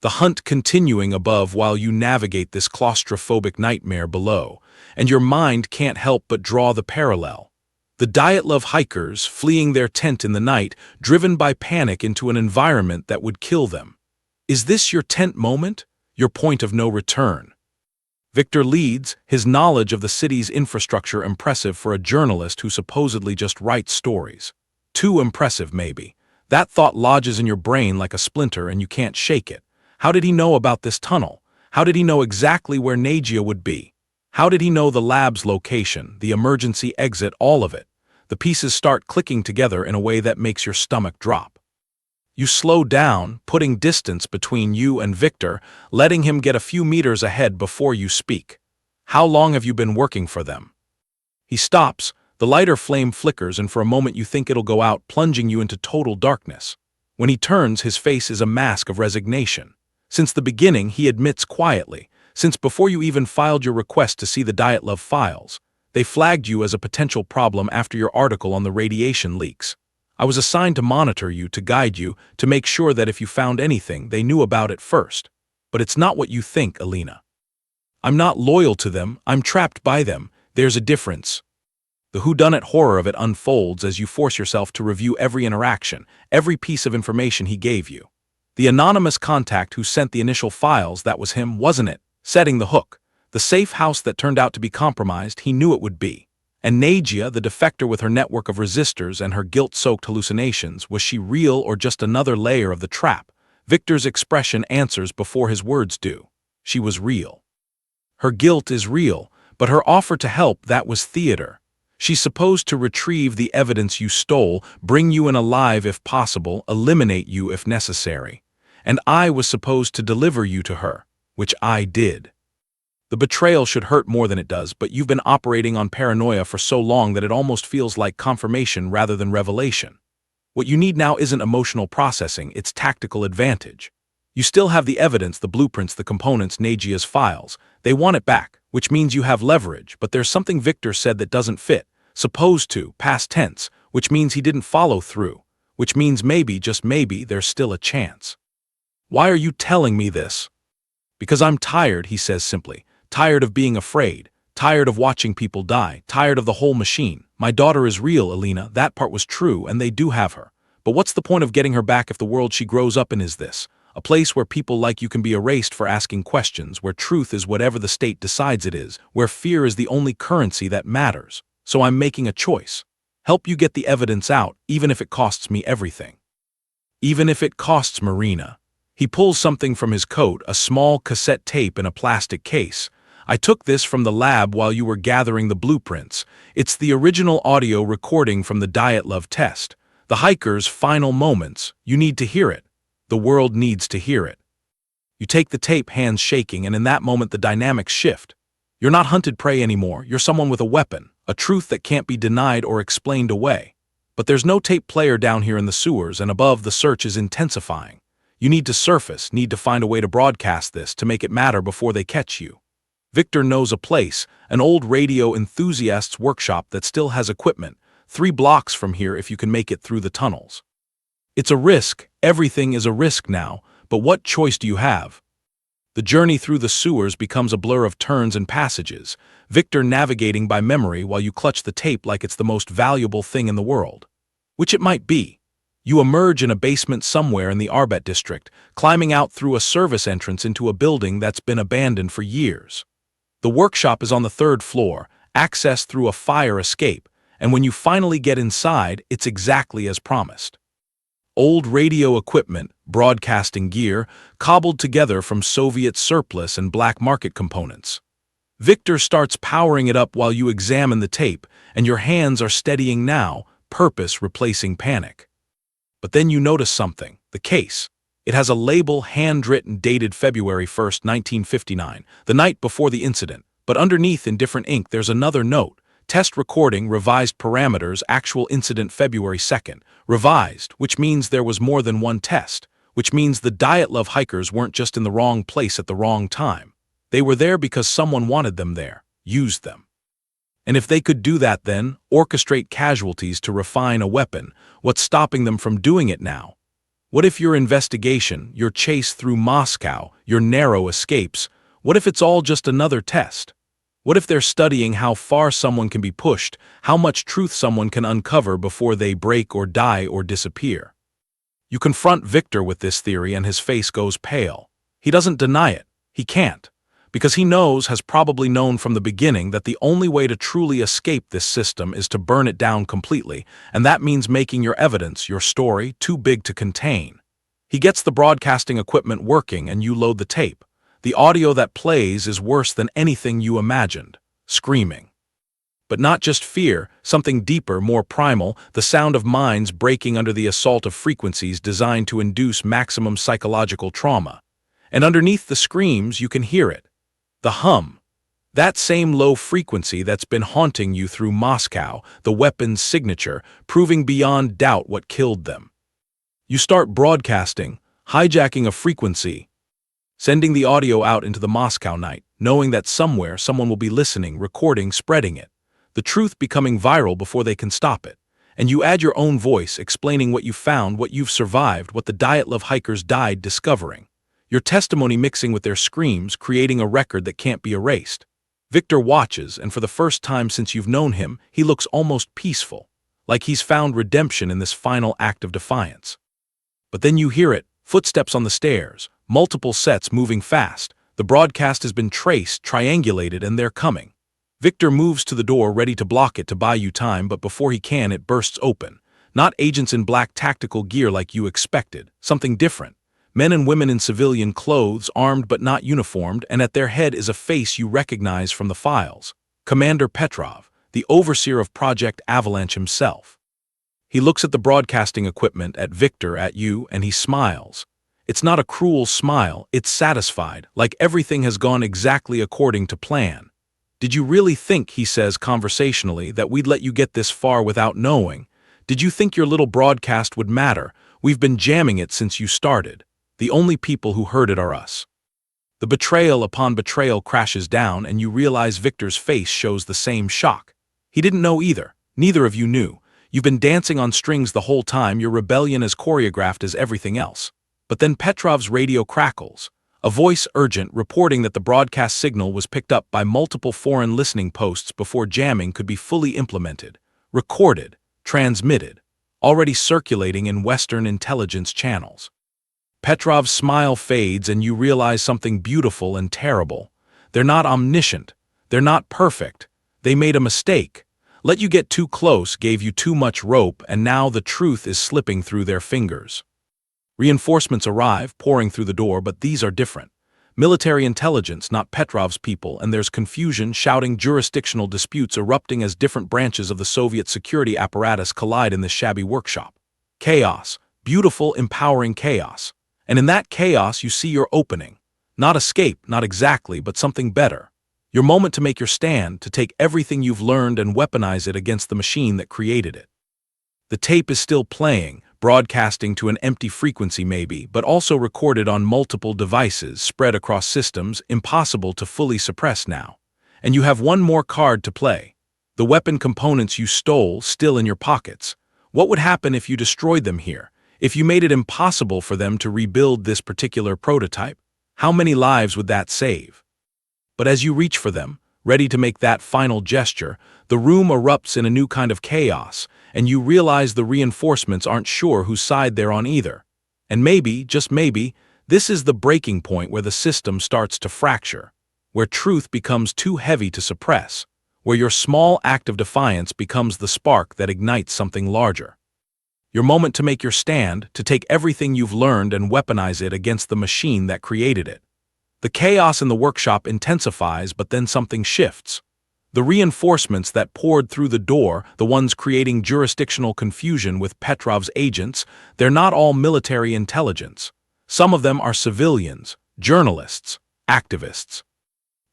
The hunt continuing above while you navigate this claustrophobic nightmare below, and your mind can't help but draw the parallel. The Dyatlov hikers fleeing their tent in the night, driven by panic into an environment that would kill them. Is this your tent moment? Your point of no return? Victor leads, his knowledge of the city's infrastructure impressive for a journalist who supposedly just writes stories. Too impressive, maybe. That thought lodges in your brain like a splinter and you can't shake it. How did he know about this tunnel? How did he know exactly where Nagia would be? How did he know the lab's location, the emergency exit, all of it? The pieces start clicking together in a way that makes your stomach drop. You slow down, putting distance between you and Victor, letting him get a few meters ahead before you speak. How long have you been working for them? He stops, the lighter flame flickers, and for a moment you think it'll go out, plunging you into total darkness. When he turns, his face is a mask of resignation. Since the beginning, he admits quietly, since before you even filed your request to see the Dyatlov files, they flagged you as a potential problem after your article on the radiation leaks. I was assigned to monitor you, to guide you, to make sure that if you found anything, they knew about it first. But it's not what you think, Alina. I'm not loyal to them, I'm trapped by them. There's a difference. The whodunit horror of it unfolds as you force yourself to review every interaction, every piece of information he gave you. The anonymous contact who sent the initial files, that was him, wasn't it? Setting the hook. The safe house that turned out to be compromised, he knew it would be. And Nagia, the defector with her network of resistors and her guilt-soaked hallucinations, was she real or just another layer of the trap? Victor's expression answers before his words do. She was real. Her guilt is real, but her offer to help, that was theater. She's supposed to retrieve the evidence you stole, bring you in alive if possible, eliminate you if necessary. And I was supposed to deliver you to her, which I did. The betrayal should hurt more than it does, but you've been operating on paranoia for so long that it almost feels like confirmation rather than revelation. What you need now isn't emotional processing, it's tactical advantage. You still have the evidence, the blueprints, the components, Nagia's files. They want it back, which means you have leverage, but there's something Victor said that doesn't fit. Supposed to, past tense, which means he didn't follow through, which means maybe, just maybe, there's still a chance. Why are you telling me this? Because I'm tired, he says simply. Tired of being afraid, tired of watching people die, tired of the whole machine. My daughter is real, Alina, that part was true, and they do have her. But what's the point of getting her back if the world she grows up in is this? A place where people like you can be erased for asking questions, where truth is whatever the state decides it is, where fear is the only currency that matters. So I'm making a choice. Help you get the evidence out, even if it costs me everything. Even if it costs Marina. He pulls something from his coat, a small cassette tape in a plastic case. I took this from the lab while you were gathering the blueprints. It's the original audio recording from the Dyatlov test. The hiker's final moments. You need to hear it. The world needs to hear it. You take the tape, hands shaking, and in that moment the dynamics shift. You're not hunted prey anymore, you're someone with a weapon, a truth that can't be denied or explained away. But there's no tape player down here in the sewers, and above the search is intensifying. You need to surface, need to find a way to broadcast this, to make it matter before they catch you. Victor knows a place, an old radio enthusiast's workshop that still has equipment, 3 blocks from here if you can make it through the tunnels. It's a risk, everything is a risk now, but what choice do you have? The journey through the sewers becomes a blur of turns and passages, Victor navigating by memory while you clutch the tape like it's the most valuable thing in the world. Which it might be. You emerge in a basement somewhere in the Arbet district, climbing out through a service entrance into a building that's been abandoned for years. The workshop is on the 3rd floor, access through a fire escape, and when you finally get inside, it's exactly as promised. Old radio equipment, broadcasting gear, cobbled together from Soviet surplus and black market components. Victor starts powering it up while you examine the tape, and your hands are steadying now, purpose replacing panic. But then you notice something: the case. It has a label handwritten dated February 1st, 1959, the night before the incident, but underneath in different ink there's another note: test recording, revised parameters, actual incident February 2nd. Revised, which means there was more than one test, which means the Dyatlov hikers weren't just in the wrong place at the wrong time. They were there because someone wanted them there, used them. And if they could do that then, orchestrate casualties to refine a weapon, what's stopping them from doing it now? What if your investigation, your chase through Moscow, your narrow escapes, what if it's all just another test? What if they're studying how far someone can be pushed, how much truth someone can uncover before they break or die or disappear? You confront Victor with this theory and his face goes pale. He doesn't deny it. He can't. Because he knows, has probably known from the beginning, that the only way to truly escape this system is to burn it down completely, and that means making your evidence, your story, too big to contain. He gets the broadcasting equipment working and you load the tape. The audio that plays is worse than anything you imagined. Screaming. But not just fear, something deeper, more primal, the sound of minds breaking under the assault of frequencies designed to induce maximum psychological trauma. And underneath the screams, you can hear it. The hum. That same low frequency that's been haunting you through Moscow, the weapon's signature, proving beyond doubt what killed them. You start broadcasting, hijacking a frequency, sending the audio out into the Moscow night, knowing that somewhere someone will be listening, recording, spreading it. The truth becoming viral before they can stop it. And you add your own voice, explaining what you found, what you've survived, what the Dyatlov hikers died discovering. Your testimony mixing with their screams, creating a record that can't be erased. Victor watches, and for the first time since you've known him, he looks almost peaceful, like he's found redemption in this final act of defiance. But then you hear it, footsteps on the stairs, multiple sets moving fast. The broadcast has been traced, triangulated, and they're coming. Victor moves to the door, ready to block it to buy you time, but before he can, it bursts open. Not agents in black tactical gear like you expected, something different. Men and women in civilian clothes, armed but not uniformed, and at their head is a face you recognize from the files. Commander Petrov, the overseer of Project Avalanche himself. He looks at the broadcasting equipment, at Victor, at you, and he smiles. It's not a cruel smile, it's satisfied, like everything has gone exactly according to plan. Did you really think, he says conversationally, that we'd let you get this far without knowing? Did you think your little broadcast would matter? We've been jamming it since you started. The only people who heard it are us. The betrayal upon betrayal crashes down, and you realize Victor's face shows the same shock. He didn't know either. Neither of you knew. You've been dancing on strings the whole time, your rebellion as choreographed as everything else. But then Petrov's radio crackles. A voice urgent reporting that the broadcast signal was picked up by multiple foreign listening posts before jamming could be fully implemented. Recorded. Transmitted. Already circulating in Western intelligence channels. Petrov's smile fades and you realize something beautiful and terrible. They're not omniscient. They're not perfect. They made a mistake. Let you get too close, gave you too much rope, and now the truth is slipping through their fingers. Reinforcements arrive, pouring through the door, but these are different. Military intelligence, not Petrov's people, and there's confusion, shouting, jurisdictional disputes erupting as different branches of the Soviet security apparatus collide in this shabby workshop. Chaos. Beautiful, empowering chaos. And in that chaos, you see your opening. Not escape, not exactly, but something better. Your moment to make your stand, to take everything you've learned and weaponize it against the machine that created it. The tape is still playing, broadcasting to an empty frequency maybe, but also recorded on multiple devices, spread across systems, impossible to fully suppress now. And you have one more card to play. The weapon components you stole, still in your pockets. What would happen if you destroyed them here? If you made it impossible for them to rebuild this particular prototype? How many lives would that save? But as you reach for them, ready to make that final gesture, the room erupts in a new kind of chaos, and you realize the reinforcements aren't sure whose side they're on either. And maybe, just maybe, this is the breaking point where the system starts to fracture, where truth becomes too heavy to suppress, where your small act of defiance becomes the spark that ignites something larger. Your moment to make your stand, to take everything you've learned and weaponize it against the machine that created it. The chaos in the workshop intensifies, but then something shifts. The reinforcements that poured through the door, the ones creating jurisdictional confusion with Petrov's agents, they're not all military intelligence. Some of them are civilians, journalists, activists.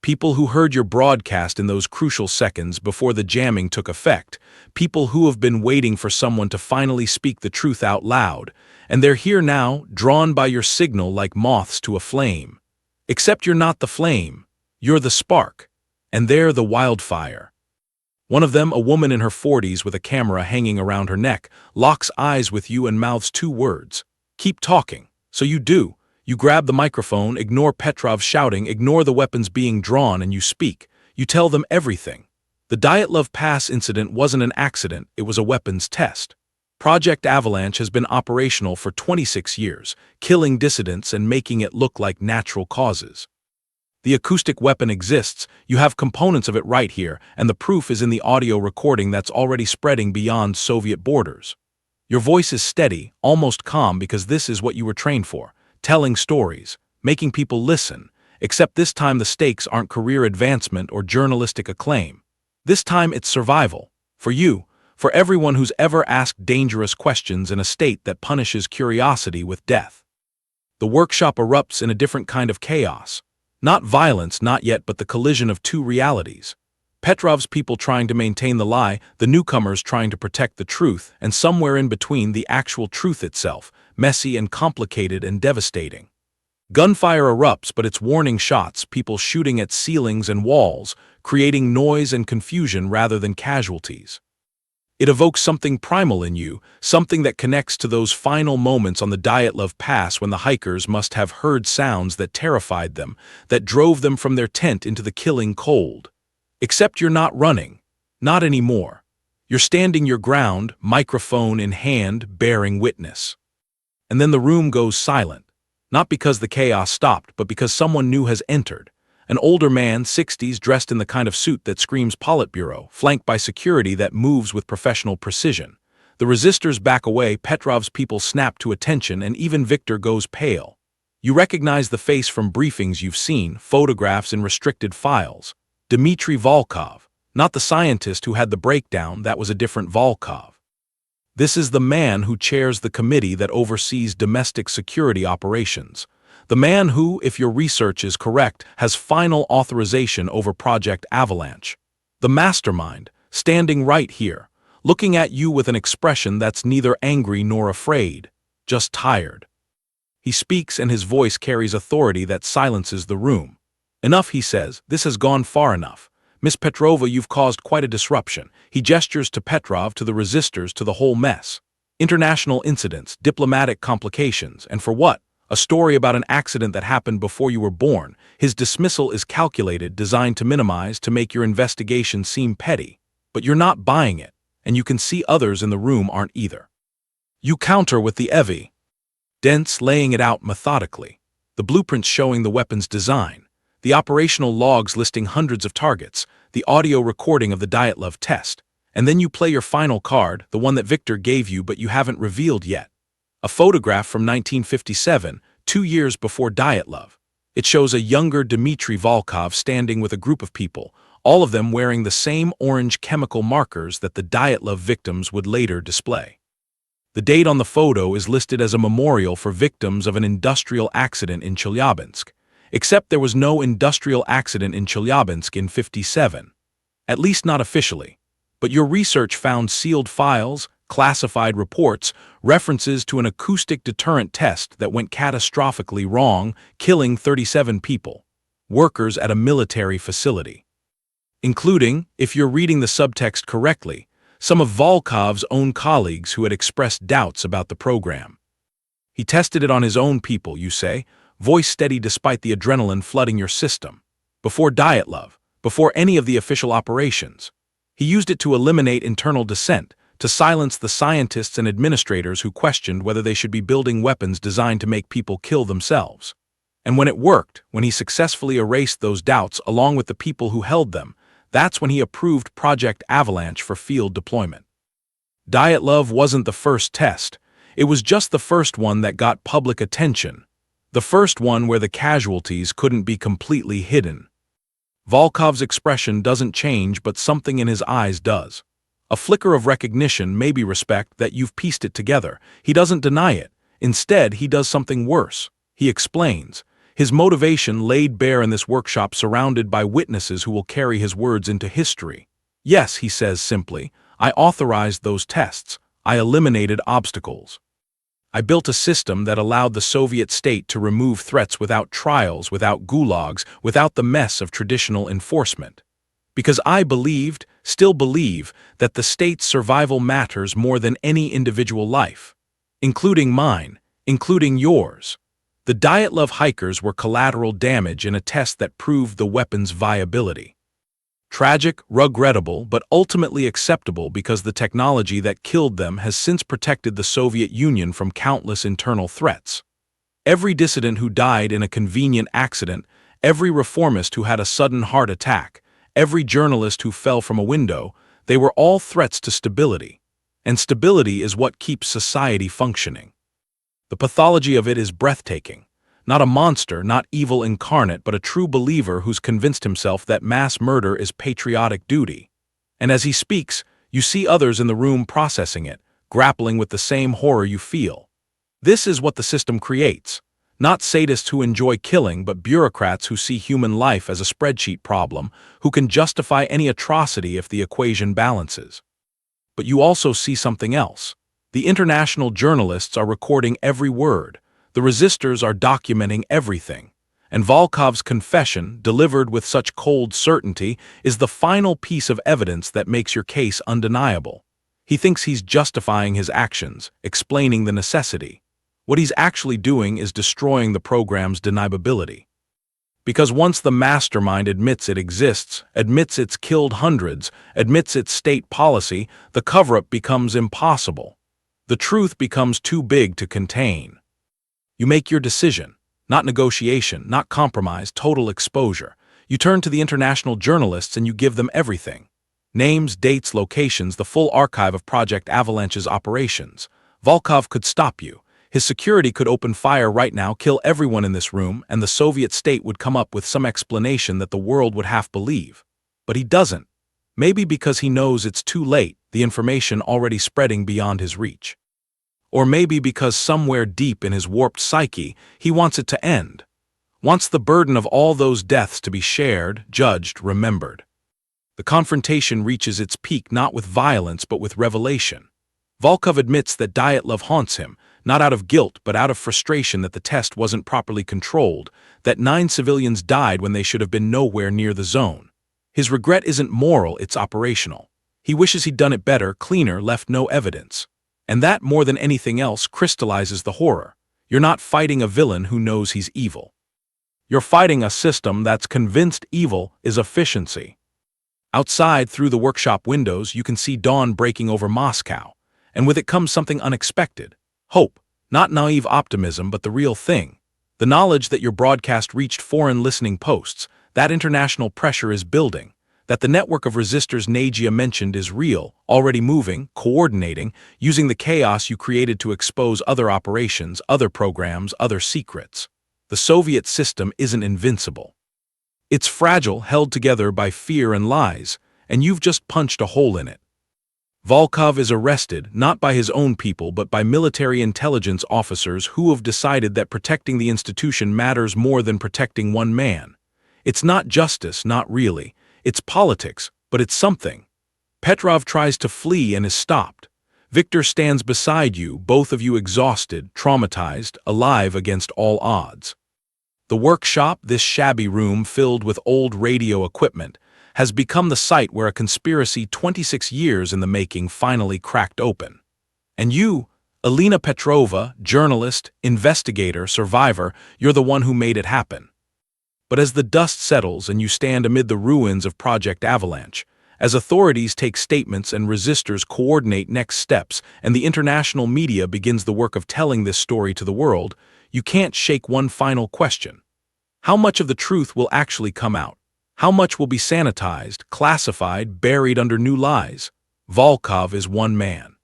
People who heard your broadcast in those crucial seconds before the jamming took effect, people who have been waiting for someone to finally speak the truth out loud, and they're here now, drawn by your signal like moths to a flame. Except you're not the flame, you're the spark, and they're the wildfire. One of them, a woman in her 40s with a camera hanging around her neck, locks eyes with you and mouths two words. Keep talking. So you do. You grab the microphone, ignore Petrov shouting, ignore the weapons being drawn, and you speak. You tell them everything. The Dyatlov Pass incident wasn't an accident, it was a weapons test. Project Avalanche has been operational for 26 years, killing dissidents and making it look like natural causes. The acoustic weapon exists, you have components of it right here, and the proof is in the audio recording that's already spreading beyond Soviet borders. Your voice is steady, almost calm, because this is what you were trained for. Telling stories, making people listen, except this time the stakes aren't career advancement or journalistic acclaim. This time it's survival. For you, for everyone who's ever asked dangerous questions in a state that punishes curiosity with death. The workshop erupts in a different kind of chaos. Not violence, not yet, but the collision of two realities. Petrov's people trying to maintain the lie, the newcomers trying to protect the truth, and somewhere in between the actual truth itself, messy and complicated and devastating. Gunfire erupts, but it's warning shots, people shooting at ceilings and walls, creating noise and confusion rather than casualties. It evokes something primal in you, something that connects to those final moments on the Dyatlov Pass when the hikers must have heard sounds that terrified them, that drove them from their tent into the killing cold. Except you're not running. Not anymore. You're standing your ground, microphone in hand, bearing witness. And then the room goes silent. Not because the chaos stopped, but because someone new has entered. An older man, 60s, dressed in the kind of suit that screams Politburo, flanked by security that moves with professional precision. The resistors back away, Petrov's people snap to attention, and even Victor goes pale. You recognize the face from briefings you've seen, photographs in restricted files. Dmitry Volkov, not the scientist who had the breakdown, that was a different Volkov. This is the man who chairs the committee that oversees domestic security operations. The man who, if your research is correct, has final authorization over Project Avalanche. The mastermind, standing right here, looking at you with an expression that's neither angry nor afraid, just tired. He speaks and his voice carries authority that silences the room. Enough, he says, this has gone far enough. Miss Petrova, you've caused quite a disruption. He gestures to Petrov, to the resistors, to the whole mess. International incidents, diplomatic complications, and for what? A story about an accident that happened before you were born. His dismissal is calculated, designed to minimize, to make your investigation seem petty. But you're not buying it, and you can see others in the room aren't either. You counter with the EVI. Dense, laying it out methodically. The blueprints showing the weapon's design. The operational logs listing hundreds of targets, the audio recording of the Dyatlov test, and then you play your final card, the one that Victor gave you but you haven't revealed yet. A photograph from 1957, 2 years before Dyatlov. It shows a younger Dmitry Volkov standing with a group of people, all of them wearing the same orange chemical markers that the Dyatlov victims would later display. The date on the photo is listed as a memorial for victims of an industrial accident in Chelyabinsk. Except there was no industrial accident in Chelyabinsk in '57. At least not officially. But your research found sealed files, classified reports, references to an acoustic deterrent test that went catastrophically wrong, killing 37 people, workers at a military facility. Including, if you're reading the subtext correctly, some of Volkov's own colleagues who had expressed doubts about the program. He tested it on his own people, you say, voice steady despite the adrenaline flooding your system. Before Dyatlov, before any of the official operations. He used it to eliminate internal dissent, to silence the scientists and administrators who questioned whether they should be building weapons designed to make people kill themselves. And when it worked, when he successfully erased those doubts along with the people who held them, That's when he approved Project Avalanche for field deployment. Dyatlov wasn't the first test. It was just the first one that got public attention. The first one where the casualties couldn't be completely hidden. Volkov's expression doesn't change, but something in his eyes does. A flicker of recognition, maybe respect, that you've pieced it together. He doesn't deny it. Instead, he does something worse. He explains. His motivation laid bare in this workshop, surrounded by witnesses who will carry his words into history. Yes, he says simply, I authorized those tests. I eliminated obstacles. I built a system that allowed the Soviet state to remove threats without trials, without gulags, without the mess of traditional enforcement. Because I believed, still believe, that the state's survival matters more than any individual life. Including mine, including yours. The Dyatlov hikers were collateral damage in a test that proved the weapon's viability. Tragic, regrettable, but ultimately acceptable because the technology that killed them has since protected the Soviet Union from countless internal threats. Every dissident who died in a convenient accident, every reformist who had a sudden heart attack, every journalist who fell from a window, they were all threats to stability. And stability is what keeps society functioning. The pathology of it is breathtaking. Not a monster, not evil incarnate, but a true believer who's convinced himself that mass murder is patriotic duty. And as he speaks, you see others in the room processing it, grappling with the same horror you feel. This is what the system creates. Not sadists who enjoy killing, but bureaucrats who see human life as a spreadsheet problem, who can justify any atrocity if the equation balances. But you also see something else. The international journalists are recording every word. The resistors are documenting everything. And Volkov's confession, delivered with such cold certainty, is the final piece of evidence that makes your case undeniable. He thinks he's justifying his actions, explaining the necessity. What he's actually doing is destroying the program's deniability. Because once the mastermind admits it exists, admits it's killed hundreds, admits it's state policy, the cover-up becomes impossible. The truth becomes too big to contain. You make your decision. Not negotiation, not compromise, total exposure. You turn to the international journalists and you give them everything. Names, dates, locations, the full archive of Project Avalanche's operations. Volkov could stop you. His security could open fire right now, kill everyone in this room, and the Soviet state would come up with some explanation that the world would half believe. But he doesn't. Maybe because he knows it's too late, the information already spreading beyond his reach. Or maybe because somewhere deep in his warped psyche, he wants it to end. Wants the burden of all those deaths to be shared, judged, remembered. The confrontation reaches its peak not with violence but with revelation. Volkov admits that Dyatlov haunts him, not out of guilt but out of frustration that the test wasn't properly controlled, that 9 civilians died when they should have been nowhere near the zone. His regret isn't moral, it's operational. He wishes he'd done it better, cleaner, left no evidence. And that, more than anything else, crystallizes the horror. You're not fighting a villain who knows he's evil. You're fighting a system that's convinced evil is efficiency. Outside, through the workshop windows, you can see dawn breaking over Moscow. And with it comes something unexpected. Hope. Not naive optimism, but the real thing. The knowledge that your broadcast reached foreign listening posts, that international pressure is building. That the network of resistors Nagia mentioned is real, already moving, coordinating, using the chaos you created to expose other operations, other programs, other secrets. The Soviet system isn't invincible. It's fragile, held together by fear and lies, and you've just punched a hole in it. Volkov is arrested, not by his own people but by military intelligence officers who have decided that protecting the institution matters more than protecting one man. It's not justice, not really. It's politics, but it's something. Petrov tries to flee and is stopped. Victor stands beside you, both of you exhausted, traumatized, alive against all odds. The workshop, this shabby room filled with old radio equipment, has become the site where a conspiracy 26 years in the making finally cracked open. And you, Elena Petrova, journalist, investigator, survivor, you're the one who made it happen. But as the dust settles and you stand amid the ruins of Project Avalanche, as authorities take statements and resistors coordinate next steps and the international media begins the work of telling this story to the world, you can't shake one final question. How much of the truth will actually come out? How much will be sanitized, classified, buried under new lies? Volkov is one man.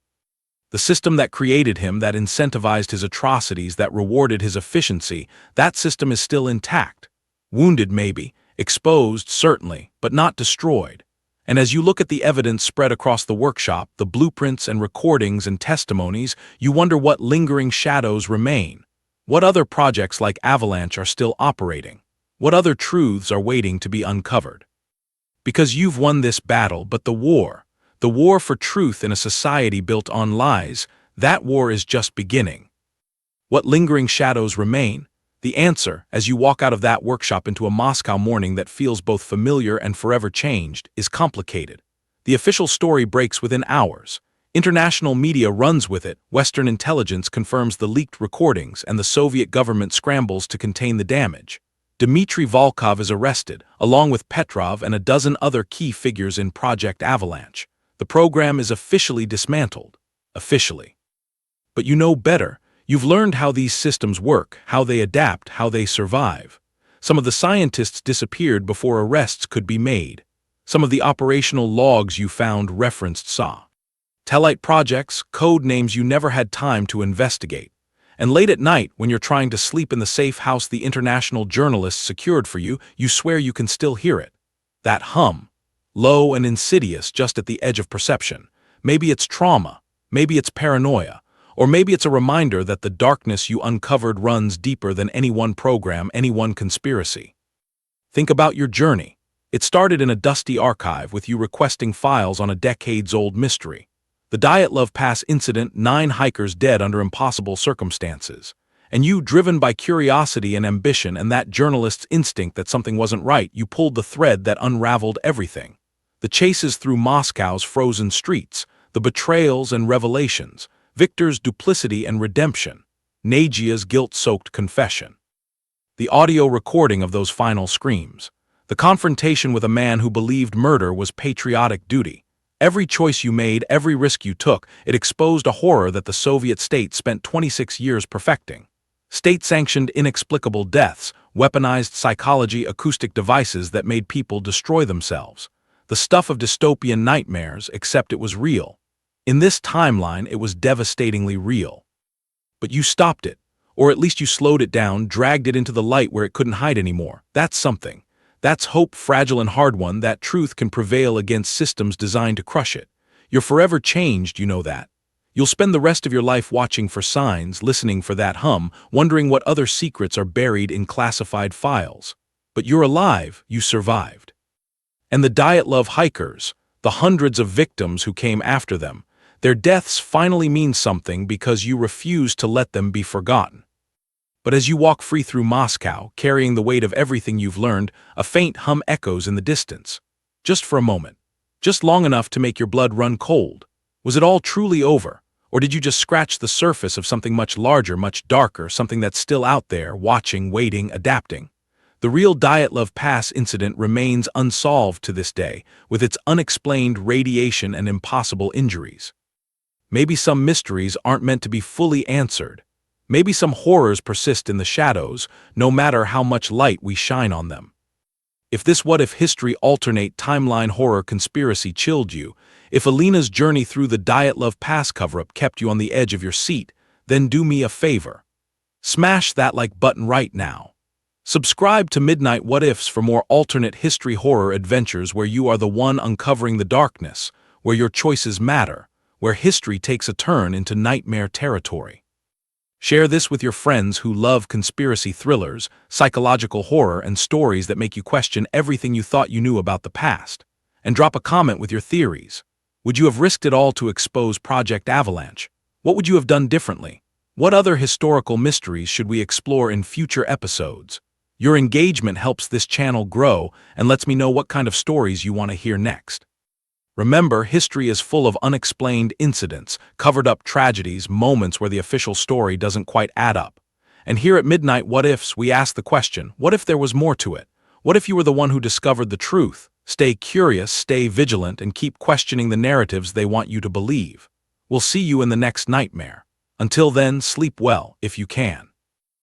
The system that created him, that incentivized his atrocities, that rewarded his efficiency, that system is still intact. Wounded maybe, exposed certainly, but not destroyed. And as you look at the evidence spread across the workshop, the blueprints and recordings and testimonies, you wonder what lingering shadows remain. What other projects like Avalanche are still operating? What other truths are waiting to be uncovered? Because you've won this battle, but the war for truth in a society built on lies, that war is just beginning. What lingering shadows remain? The answer, as you walk out of that workshop into a Moscow morning that feels both familiar and forever changed, is complicated. The official story breaks within hours. International media runs with it, Western intelligence confirms the leaked recordings, and the Soviet government scrambles to contain the damage. Dmitry Volkov is arrested, along with Petrov and a dozen other key figures in Project Avalanche. The program is officially dismantled. Officially. But you know better. You've learned how these systems work, how they adapt, how they survive. Some of the scientists disappeared before arrests could be made. Some of the operational logs you found referenced satellite projects, code names you never had time to investigate. And late at night, when you're trying to sleep in the safe house the international journalists secured for you, you swear you can still hear it. That hum. Low and insidious, just at the edge of perception. Maybe it's trauma, maybe it's paranoia, or maybe it's a reminder that the darkness you uncovered runs deeper than any one program, any one conspiracy. Think about your journey. It started in a dusty archive with you requesting files on a decades-old mystery. The Dyatlov Pass incident, 9 hikers dead under impossible circumstances. And you, driven by curiosity and ambition and that journalist's instinct that something wasn't right, you pulled the thread that unraveled everything. The chases through Moscow's frozen streets, the betrayals and revelations, Victor's duplicity and redemption, Nadia's guilt-soaked confession. The audio recording of those final screams. The confrontation with a man who believed murder was patriotic duty. Every choice you made, every risk you took, it exposed a horror that the Soviet state spent 26 years perfecting. State-sanctioned inexplicable deaths, weaponized psychology, acoustic devices that made people destroy themselves. The stuff of dystopian nightmares, except it was real. In this timeline, it was devastatingly real. But you stopped it, or at least you slowed it down, dragged it into the light where it couldn't hide anymore. That's something. That's hope, fragile and hard one, that truth can prevail against systems designed to crush it. You're forever changed, you know that. You'll spend the rest of your life watching for signs, listening for that hum, wondering what other secrets are buried in classified files. But you're alive, you survived. And the Dyatlov hikers, the hundreds of victims who came after them, their deaths finally mean something because you refuse to let them be forgotten. But as you walk free through Moscow, carrying the weight of everything you've learned, a faint hum echoes in the distance. Just for a moment. Just long enough to make your blood run cold. Was it all truly over? Or did you just scratch the surface of something much larger, much darker, something that's still out there, watching, waiting, adapting? The real Dyatlov Pass incident remains unsolved to this day, with its unexplained radiation and impossible injuries. Maybe some mysteries aren't meant to be fully answered. Maybe some horrors persist in the shadows, no matter how much light we shine on them. If this what-if history alternate timeline horror conspiracy chilled you, if Alina's journey through the Dyatlov Pass cover-up kept you on the edge of your seat, then do me a favor. Smash that like button right now. Subscribe to Midnight What Ifs for more alternate history horror adventures where you are the one uncovering the darkness, where your choices matter, where history takes a turn into nightmare territory. Share this with your friends who love conspiracy thrillers, psychological horror, and stories that make you question everything you thought you knew about the past. And drop a comment with your theories. Would you have risked it all to expose Project Avalanche? What would you have done differently? What other historical mysteries should we explore in future episodes? Your engagement helps this channel grow and lets me know what kind of stories you want to hear next. Remember, history is full of unexplained incidents, covered-up tragedies, moments where the official story doesn't quite add up. And here at Midnight What Ifs, we ask the question, what if there was more to it? What if you were the one who discovered the truth? Stay curious, stay vigilant, and keep questioning the narratives they want you to believe. We'll see you in the next nightmare. Until then, sleep well, if you can.